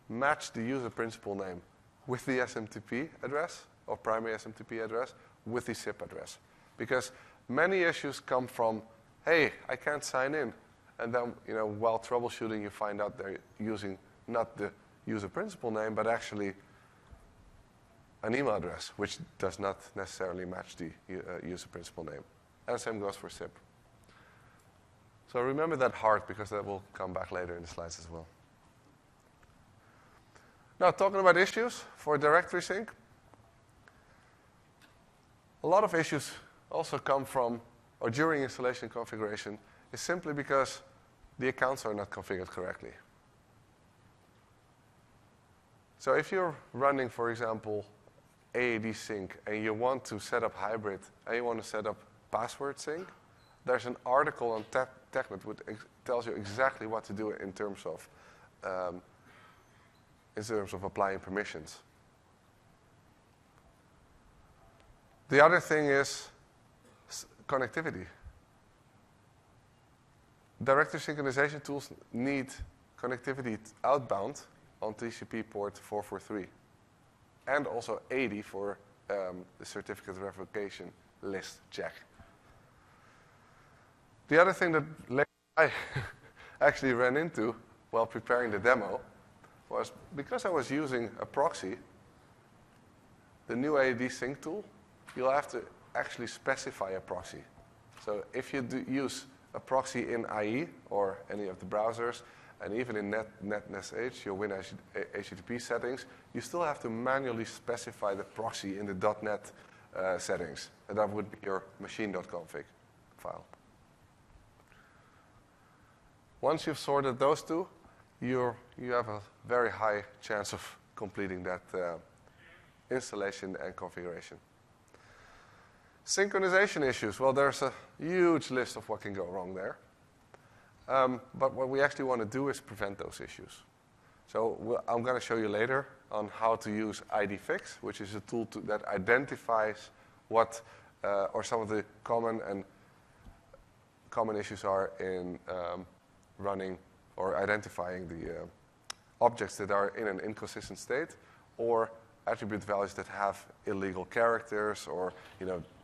match the user principal name with the SMTP address or primary SMTP address with the SIP address. Because many issues come from, hey, I can't sign in. And then, while troubleshooting, you find out they're using not the user principal name, but actually an email address, which does not necessarily match the user principal name. And the same goes for SIP. So remember that hard, because that will come back later in the slides as well. Now, talking about issues for directory sync, a lot of issues also come from, or during installation configuration, is simply because the accounts are not configured correctly. So if you're running, for example, AAD sync, and you want to set up hybrid, and you want to set up password sync, there's an article on TechNet which tells you exactly what to do in terms of applying permissions. The other thing is connectivity. Directory synchronization tools need connectivity outbound on TCP port 443, and also 80 for the certificate revocation list check. The other thing that I actually ran into while preparing the demo was, because I was using a proxy, the new AAD sync tool, you'll have to actually specify a proxy. So if you use a proxy in IE or any of the browsers, and even in NetNSH, your Win HTTP settings, you still have to manually specify the proxy in the .NET settings. And that would be your machine.config file. Once you've sorted those two, you have a very high chance of completing that installation and configuration. Synchronization issues. Well, there's a huge list of what can go wrong there. But what we actually want to do is prevent those issues. So I'm going to show you later on how to use IDFix, which is a tool that identifies what or some of the common issues are in running or identifying the objects that are in an inconsistent state, or attribute values that have illegal characters, or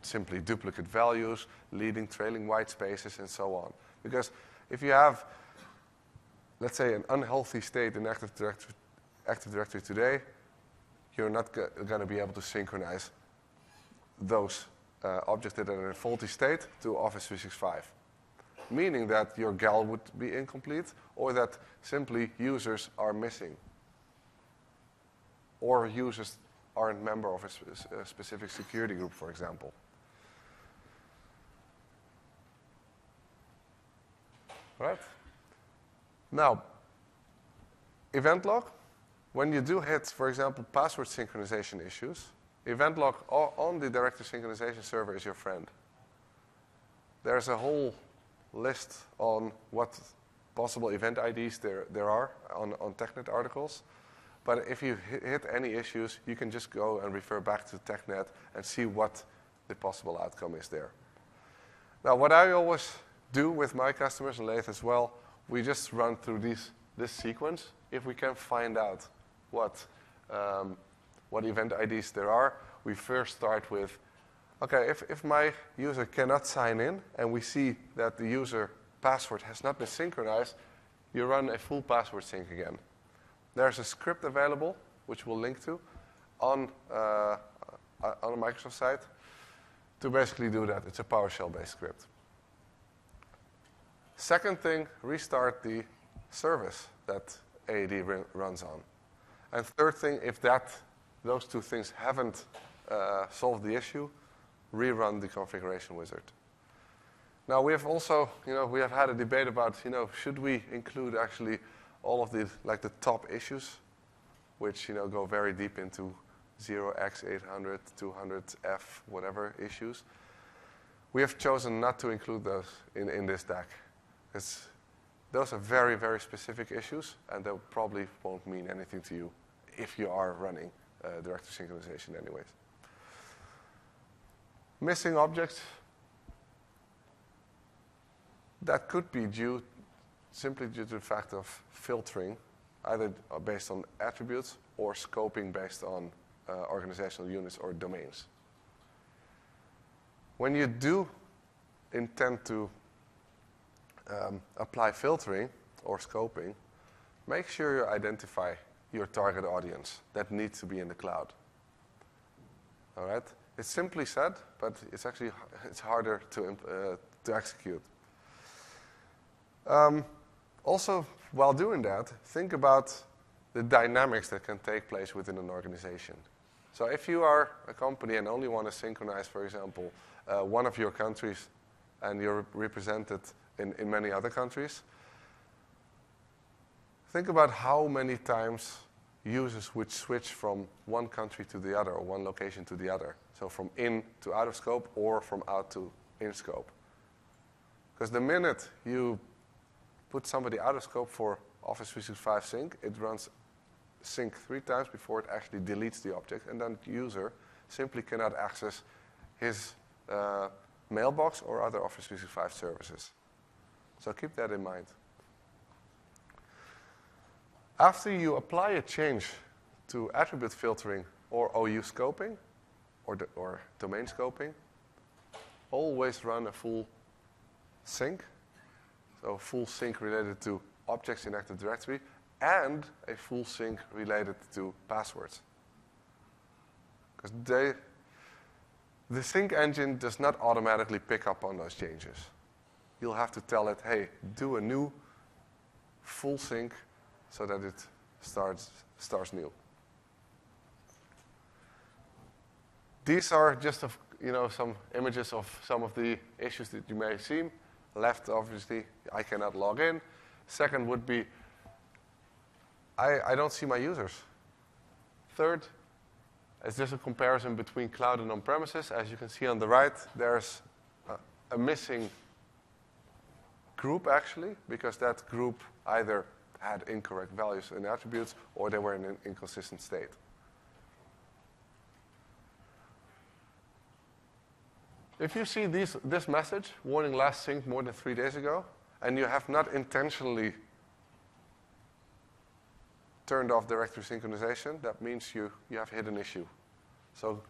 simply duplicate values, leading, trailing white spaces, and so on. Because if you have, let's say, an unhealthy state in Active Directory today, you're not going to be able to synchronize those objects that are in a faulty state to Office 365. Meaning that your GAL would be incomplete, or that simply users are missing, or users aren't a member of a specific security group, for example. Right? Now, event log, when you do hit, for example, password synchronization issues, event log on the directory synchronization server is your friend. There's a whole list on what possible event IDs there are on TechNet articles. But if you hit any issues, you can just go and refer back to TechNet and see what the possible outcome is there. Now, what I always do with my customers, and Lathe as well, we just run through this sequence. If we can find out what event IDs there are, we first start with, okay, if my user cannot sign in and we see that the user password has not been synchronized, you run a full password sync again. There's a script available, which we'll link to, on a Microsoft site to basically do that. It's a PowerShell-based script. Second thing, restart the service that AAD runs on. And third thing, if those two things haven't solved the issue, rerun the configuration wizard. Now, we have also, we have had a debate about, should we include actually all of the top issues, which, go very deep into 0x800, 200F, whatever issues. We have chosen not to include those in this deck. Those are very, very specific issues, and they probably won't mean anything to you if you are running directory synchronization anyways. Missing objects, that could be simply due to the fact of filtering, either based on attributes or scoping based on organizational units or domains. When you do intend to apply filtering or scoping, make sure you identify your target audience that needs to be in the cloud. All right? It's simply said, but it's harder to execute. Also, while doing that, think about the dynamics that can take place within an organization. So if you are a company and only want to synchronize, for example, one of your countries, and you're represented in many other countries, think about how many times users would switch from one country to the other, or one location to the other. So from in to out of scope, or from out to in scope. Because the minute you put somebody out of scope for Office 365 sync, it runs sync 3 times before it actually deletes the object, and then the user simply cannot access his mailbox or other Office 365 services. So keep that in mind. After you apply a change to attribute filtering or OU scoping or domain scoping, always run a full sync. So full sync related to objects in Active Directory and a full sync related to passwords. Because the sync engine does not automatically pick up on those changes. You'll have to tell it, hey, do a new full sync so that it starts new. These are just some images of some of the issues that you may have seen. Left, obviously, I cannot log in. Second would be, I don't see my users. Third, is just a comparison between cloud and on-premises. As you can see on the right, there's a missing group, actually, because that group either had incorrect values and attributes, or they were in an inconsistent state. if you see this message, warning last synced more than 3 days ago, and you have not intentionally turned off directory synchronization, that means you have hit an issue. So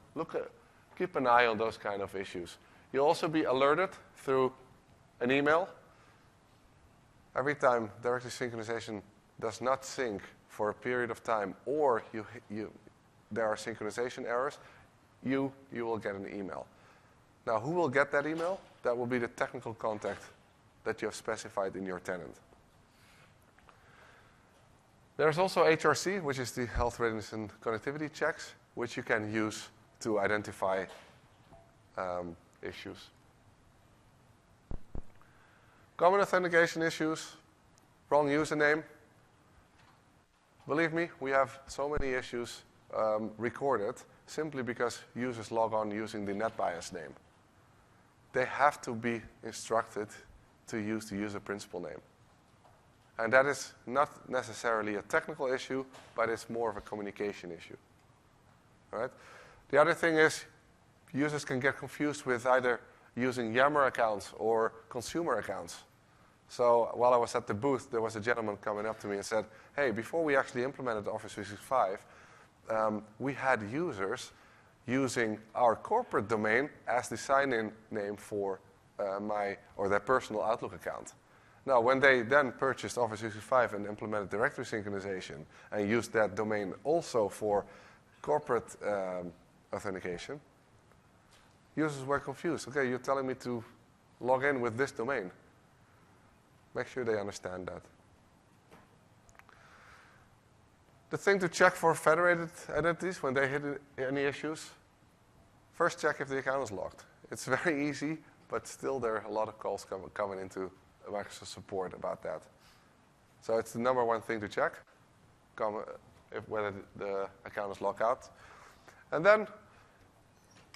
keep an eye on those kind of issues. You'll also be alerted through an email. Every time directory synchronization does not sync for a period of time, or there are synchronization errors, you will get an email. Now, who will get that email? That will be the technical contact that you have specified in your tenant. There's also HRC, which is the health readiness and connectivity checks, which you can use to identify issues. Common authentication issues, wrong username. Believe me, we have so many issues recorded simply because users log on using the NetBIOS name. They have to be instructed to use the user principal name. And that is not necessarily a technical issue, but it's more of a communication issue. All right? The other thing is users can get confused with either using Yammer accounts or consumer accounts. So while I was at the booth, there was a gentleman coming up to me and said, hey, before we actually implemented Office 365, we had users using our corporate domain as the sign-in name for their personal Outlook account. Now, when they then purchased Office 365 and implemented directory synchronization and used that domain also for corporate authentication, users were confused. Okay, you're telling me to log in with this domain. Make sure they understand that. The thing to check for federated identities when they hit any issues, first check if the account is locked. It's very easy, but still there are a lot of calls coming into Microsoft support about that. So it's the number one thing to check, whether the account is locked out. And then,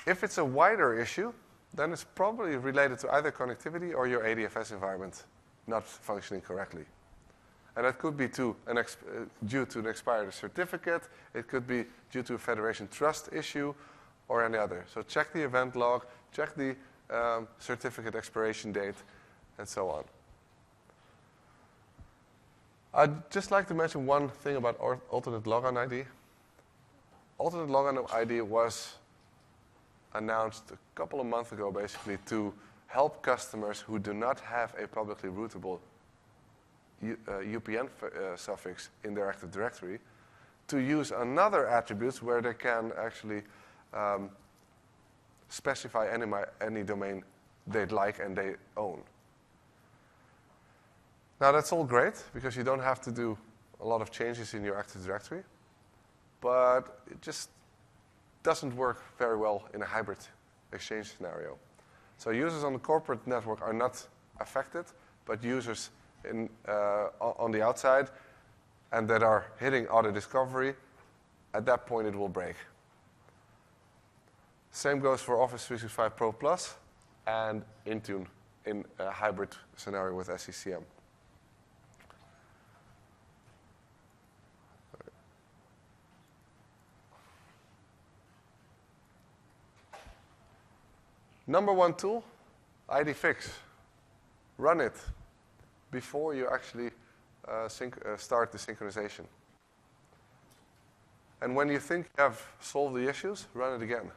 if it's a wider issue, then it's probably related to either connectivity or your ADFS environment not functioning correctly. And that could be due to an expired certificate. It could be due to a federation trust issue or any other. So check the event log, check the certificate expiration date, and so on. I'd just like to mention one thing about alternate logon ID. Alternate logon ID was announced a couple of months ago, basically, to help customers who do not have a publicly routable UPN suffix in their Active Directory to use another attributes where they can actually specify any domain they'd like and they own. Now, that's all great because you don't have to do a lot of changes in your Active Directory, but it just doesn't work very well in a hybrid exchange scenario. So users on the corporate network are not affected, but users on the outside and that are hitting auto discovery, at that point it will break. Same goes for Office 365 Pro Plus and Intune in a hybrid scenario with SCCM. Number one tool, ID Fix. Run it before you actually start the synchronization. And when you think you have solved the issues, run it again.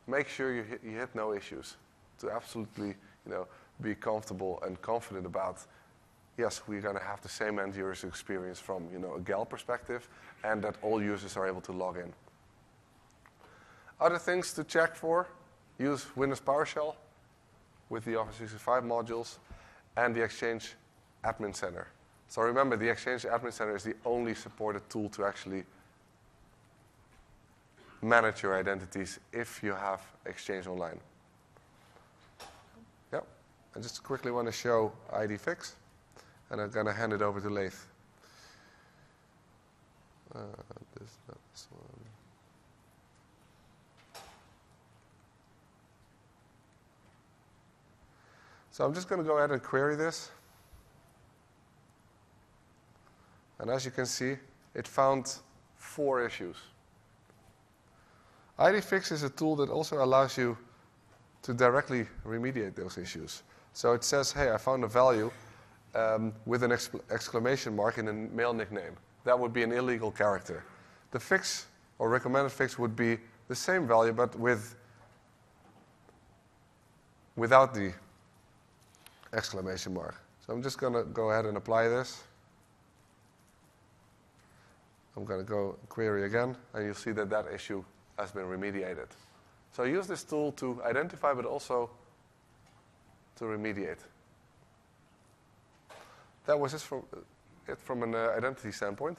Make sure you hit no issues to absolutely be comfortable and confident about, yes, we're going to have the same end user experience from a GAL perspective and that all users are able to log in. Other things to check for. Use Windows PowerShell with the Office 365 modules and the Exchange Admin Center. So remember, the Exchange Admin Center is the only supported tool to actually manage your identities if you have Exchange Online. Yep. I just quickly want to show ID Fix, and I'm going to hand it over to Leith. This one. So I'm just going to go ahead and query this. And as you can see, it found 4 issues. ID Fix is a tool that also allows you to directly remediate those issues. So it says, hey, I found a value with an exclamation mark in a mail nickname. That would be an illegal character. The fix or recommended fix would be the same value, but without the exclamation mark. So I'm just going to go ahead and apply this. I'm going to go query again, and you'll see that that issue has been remediated. So use this tool to identify, but also to remediate. That was it from an identity standpoint.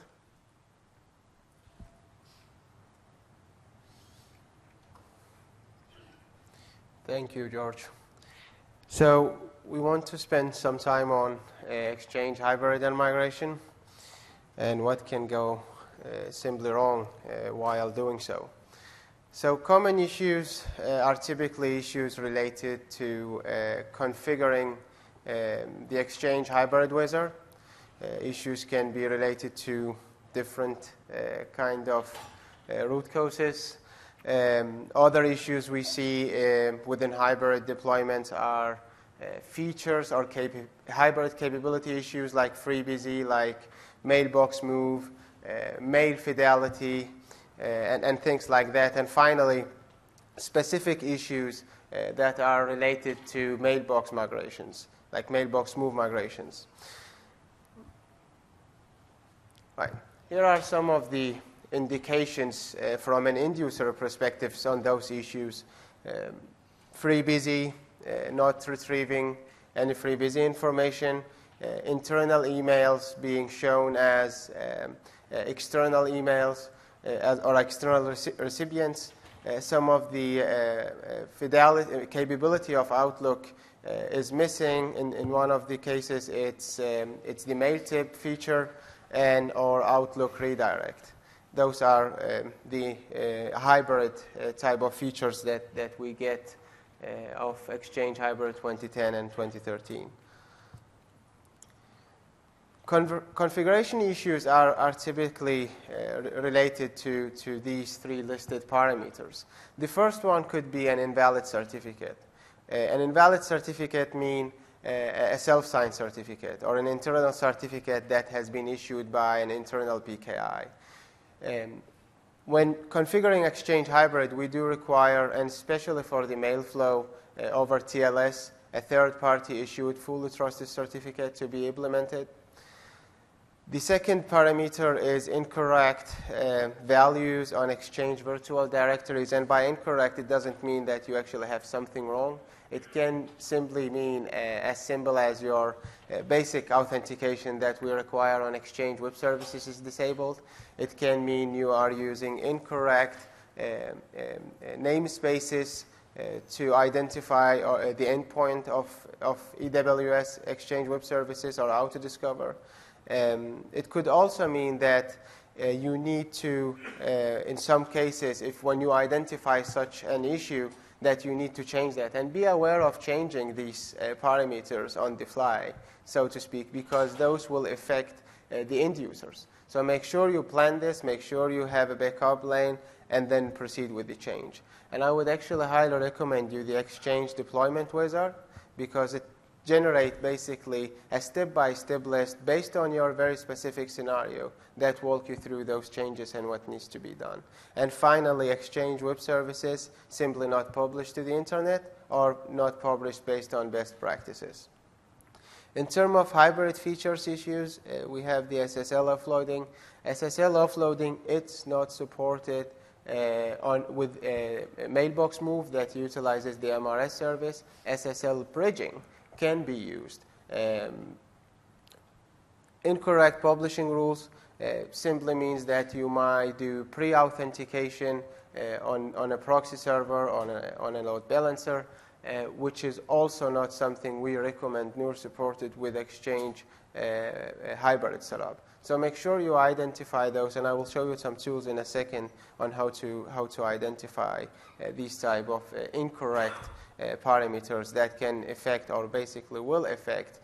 Thank you, George. So we want to spend some time on Exchange hybrid and migration and what can go simply wrong while doing so. So common issues are typically issues related to configuring the Exchange hybrid wizard. Issues can be related to different kind of root causes. Other issues we see within hybrid deployments are features or hybrid capability issues like FreeBSD, like mailbox move, mail fidelity, and things like that. And finally, specific issues that are related to mailbox migrations, like mailbox move migrations. Right. Here are some of the indications from an end user perspective on those issues. FreeBSD, not retrieving any FreeBSD information, internal emails being shown as external emails or external recipients. Some of the fidelity capability of Outlook is missing. In one of the cases, it's the mail tip feature and or Outlook redirect. Those are the hybrid type of features that we get of Exchange Hybrid 2010 and 2013. Configuration issues are typically related to these three listed parameters. The first one could be an invalid certificate. An invalid certificate means a self-signed certificate or an internal certificate that has been issued by an internal PKI. When configuring Exchange Hybrid, we do require, and especially for the mail flow over TLS, a third-party issued fully trusted certificate to be implemented. The second parameter is incorrect values on Exchange virtual directories. And by incorrect, it doesn't mean that you actually have something wrong. It can simply mean as simple as your basic authentication that we require on Exchange Web Services is disabled. It can mean you are using incorrect namespaces to identify the endpoint of EWS Exchange Web Services or Autodiscover. It could also mean that you need to, in some cases, if when you identify such an issue, that you need to change that. And be aware of changing these parameters on the fly, so to speak, because those will affect the end users. So make sure you plan this, make sure you have a backup lane, and then proceed with the change. And I would actually highly recommend you the Exchange Deployment Wizard, because it generates basically a step-by-step list based on your very specific scenario that walk you through those changes and what needs to be done. And finally, Exchange Web Services, simply not published to the internet or not published based on best practices. In terms of hybrid features issues, we have the SSL offloading. SSL offloading, it's not supported with mailbox move that utilizes the MRS service. SSL bridging can be used. Incorrect publishing rules simply means that you might do pre-authentication on a proxy server, on a load balancer, which is also not something we recommend nor supported with Exchange hybrid setup. So make sure you identify those, and I will show you some tools in a second on how to identify these type of incorrect parameters that can affect or basically will affect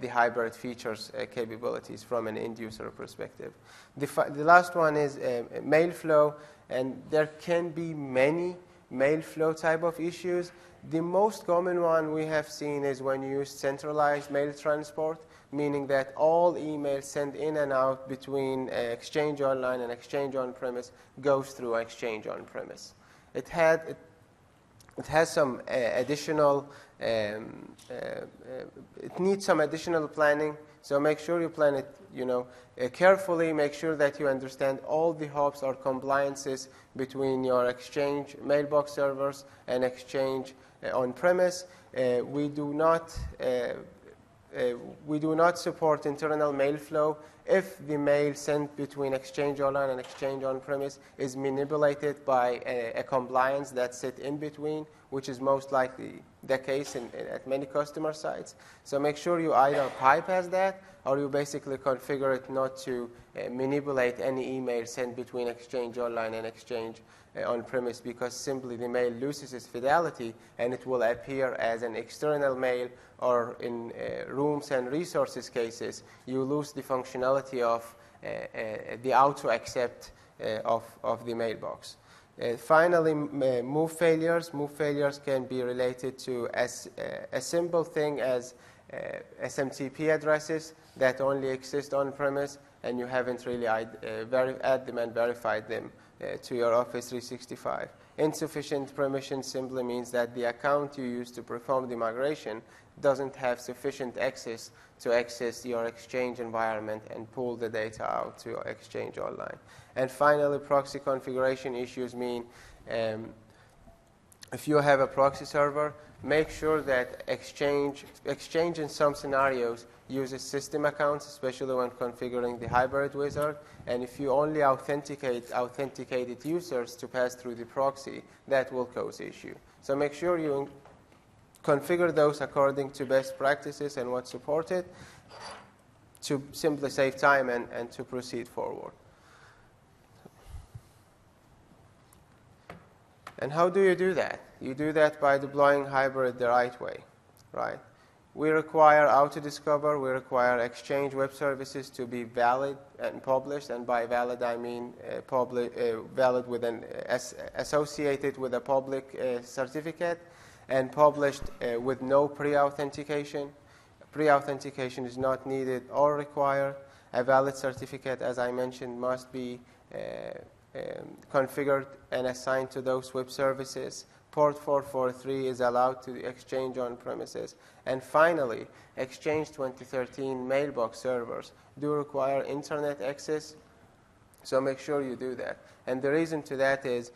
the hybrid features capabilities from an end user perspective. The last one is mail flow, and there can be many mail flow type of issues. The most common one we have seen is when you use centralized mail transport, meaning that all emails sent in and out between Exchange Online and Exchange On-Premise goes through Exchange On-Premise. It has some additional, it needs some additional planning, so make sure you plan it, carefully. Make sure that you understand all the hops or compliances between your Exchange mailbox servers and Exchange on-premise. We do not support internal mail flow if the mail sent between Exchange Online and Exchange on-premise is manipulated by a compliance that sits in between, which is most likely the case at many customer sites. So make sure you either bypass that or you basically configure it not to manipulate any email sent between Exchange Online and Exchange on-premise, because simply the mail loses its fidelity and it will appear as an external mail, or in rooms and resources cases, you lose the functionality of the auto accept of the mailbox. Finally, move failures. Move failures can be related to a simple thing as SMTP addresses that only exist on-premise and you haven't really add them and verified them to your Office 365. Insufficient permission simply means that the account you use to perform the migration doesn't have sufficient access to access your Exchange environment and pull the data out to your Exchange Online. And finally, proxy configuration issues mean if you have a proxy server, make sure that Exchange in some scenarios uses system accounts, especially when configuring the hybrid wizard. And if you only authenticate authenticated users to pass through the proxy, that will cause issue. So make sure you configure those according to best practices and what's supported to simply save time and to proceed forward. And how do you do that? You do that by deploying hybrid the right way, right? We require auto-discover. We require Exchange Web Services to be valid and published. And by valid, I mean valid with associated with a public certificate and published with no pre-authentication. Pre-authentication is not needed or required. A valid certificate, as I mentioned, must be configured and assigned to those web services. Port 443 is allowed to the Exchange on-premises. And finally, Exchange 2013 mailbox servers do require internet access, so make sure you do that. And the reason to that is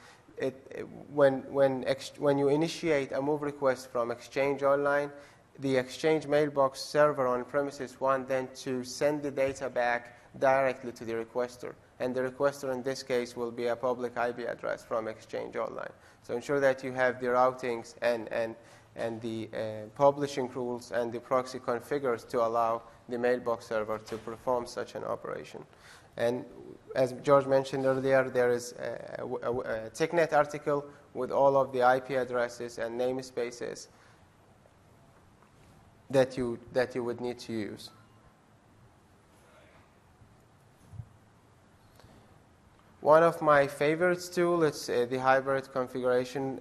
when you initiate a move request from Exchange Online, the Exchange mailbox server on-premises want then to send the data back directly to the requester. And the requester in this case will be a public IP address from Exchange Online. So ensure that you have the routings and the publishing rules and the proxy configures to allow the mailbox server to perform such an operation. And as George mentioned earlier, there is a TechNet article with all of the IP addresses and namespaces that you would need to use. One of my favorites tool is the hybrid configuration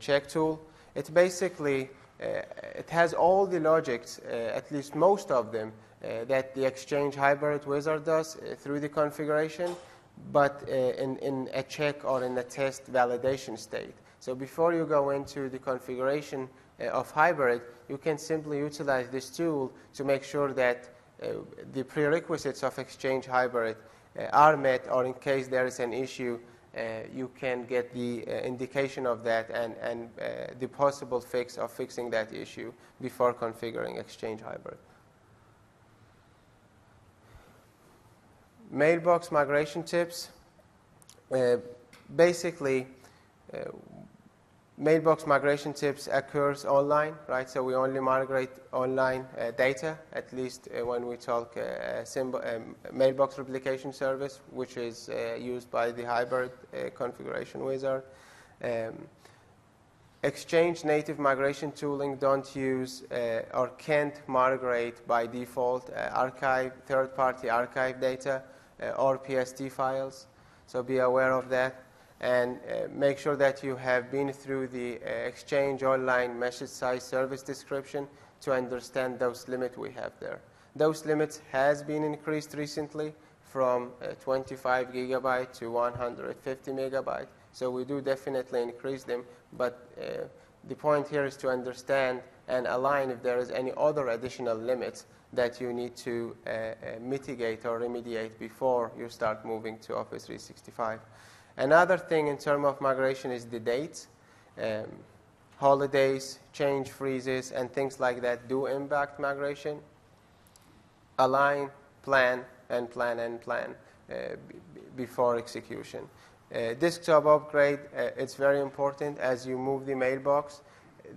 check tool. It basically it has all the logics, at least most of them, that the Exchange hybrid wizard does through the configuration, but in a check or in a test validation state. So before you go into the configuration of hybrid, you can simply utilize this tool to make sure that the prerequisites of Exchange hybrid are met, or in case there is an issue, you can get the indication of that and the possible fix of fixing that issue before configuring Exchange hybrid. Mailbox migration tips. Basically, mailbox migration tips occurs online, right? So we only migrate online data, at least when we talk mailbox replication service, which is used by the hybrid configuration wizard. Exchange native migration tooling don't use or can't migrate by default third-party archive data or PST files, so be aware of that. and make sure that you have been through the Exchange Online message size service description to understand those limits we have there. Those limits has been increased recently from 25 gigabyte to 150 megabyte. So we do definitely increase them, but the point here is to understand and align if there is any other additional limits that you need to mitigate or remediate before you start moving to Office 365. Another thing in terms of migration is the dates. Holidays, change freezes, and things like that do impact migration. Align, plan, and plan and plan before execution. Desktop upgrade, it's very important. As you move the mailbox,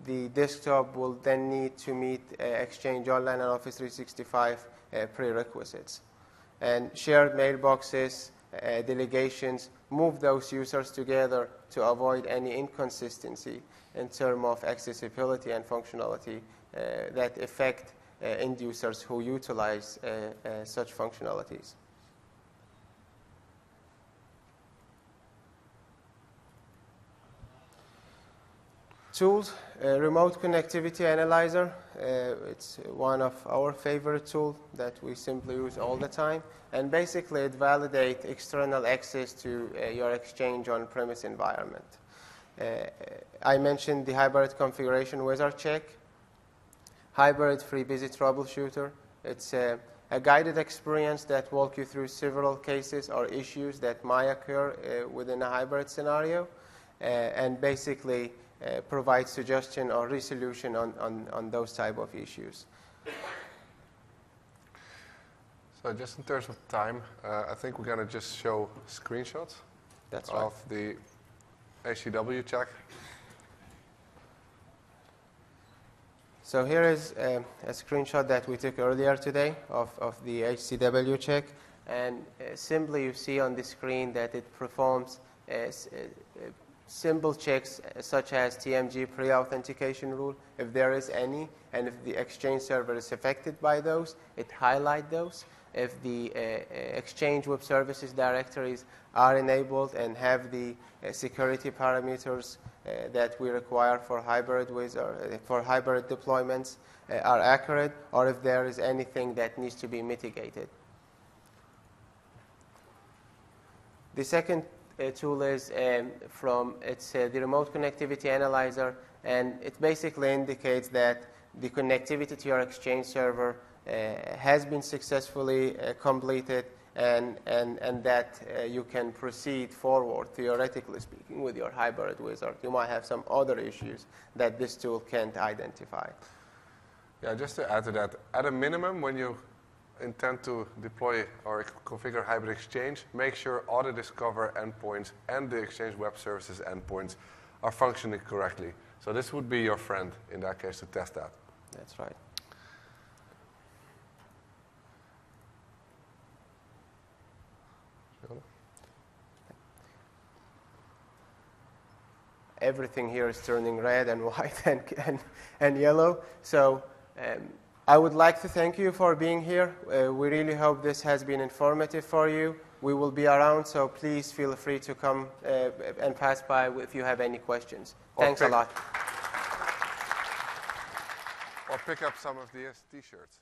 the desktop will then need to meet Exchange Online and Office 365 prerequisites. And shared mailboxes, delegations, move those users together to avoid any inconsistency in terms of accessibility and functionality that affect end users who utilize such functionalities. Tools, remote connectivity analyzer. It's one of our favorite tools that we simply use all the time. And basically, it validates external access to your Exchange on-premise environment. I mentioned the hybrid configuration wizard check. Hybrid free busy troubleshooter. It's a guided experience that walks you through several cases or issues that might occur within a hybrid scenario, and basically provide suggestion or resolution on those type of issues. So just in terms of time, I think we're going to just show screenshots of the HCW check. So here is a screenshot that we took earlier today of the HCW check. And simply you see on the screen that it performs simple checks such as TMG pre-authentication rule, if there is any, and if the Exchange server is affected by those, it highlights those. If the Exchange Web Services directories are enabled and have the security parameters that we require for hybrid for hybrid deployments are accurate, or if there is anything that needs to be mitigated. The second tool is the remote connectivity analyzer, and it basically indicates that the connectivity to your Exchange server has been successfully completed, and that you can proceed forward, theoretically speaking, with your hybrid wizard. You might have some other issues that this tool can't identify. Yeah, just to add to that, at a minimum, when you intend to deploy or configure hybrid Exchange, make sure all the Discover endpoints and the Exchange Web Services endpoints are functioning correctly. So this would be your friend in that case to test that. That's right. Everything here is turning red and white and yellow. So I would like to thank you for being here. We really hope this has been informative for you. We will be around, so please feel free to come and pass by if you have any questions. Thanks a lot. Or pick up some of these T-shirts.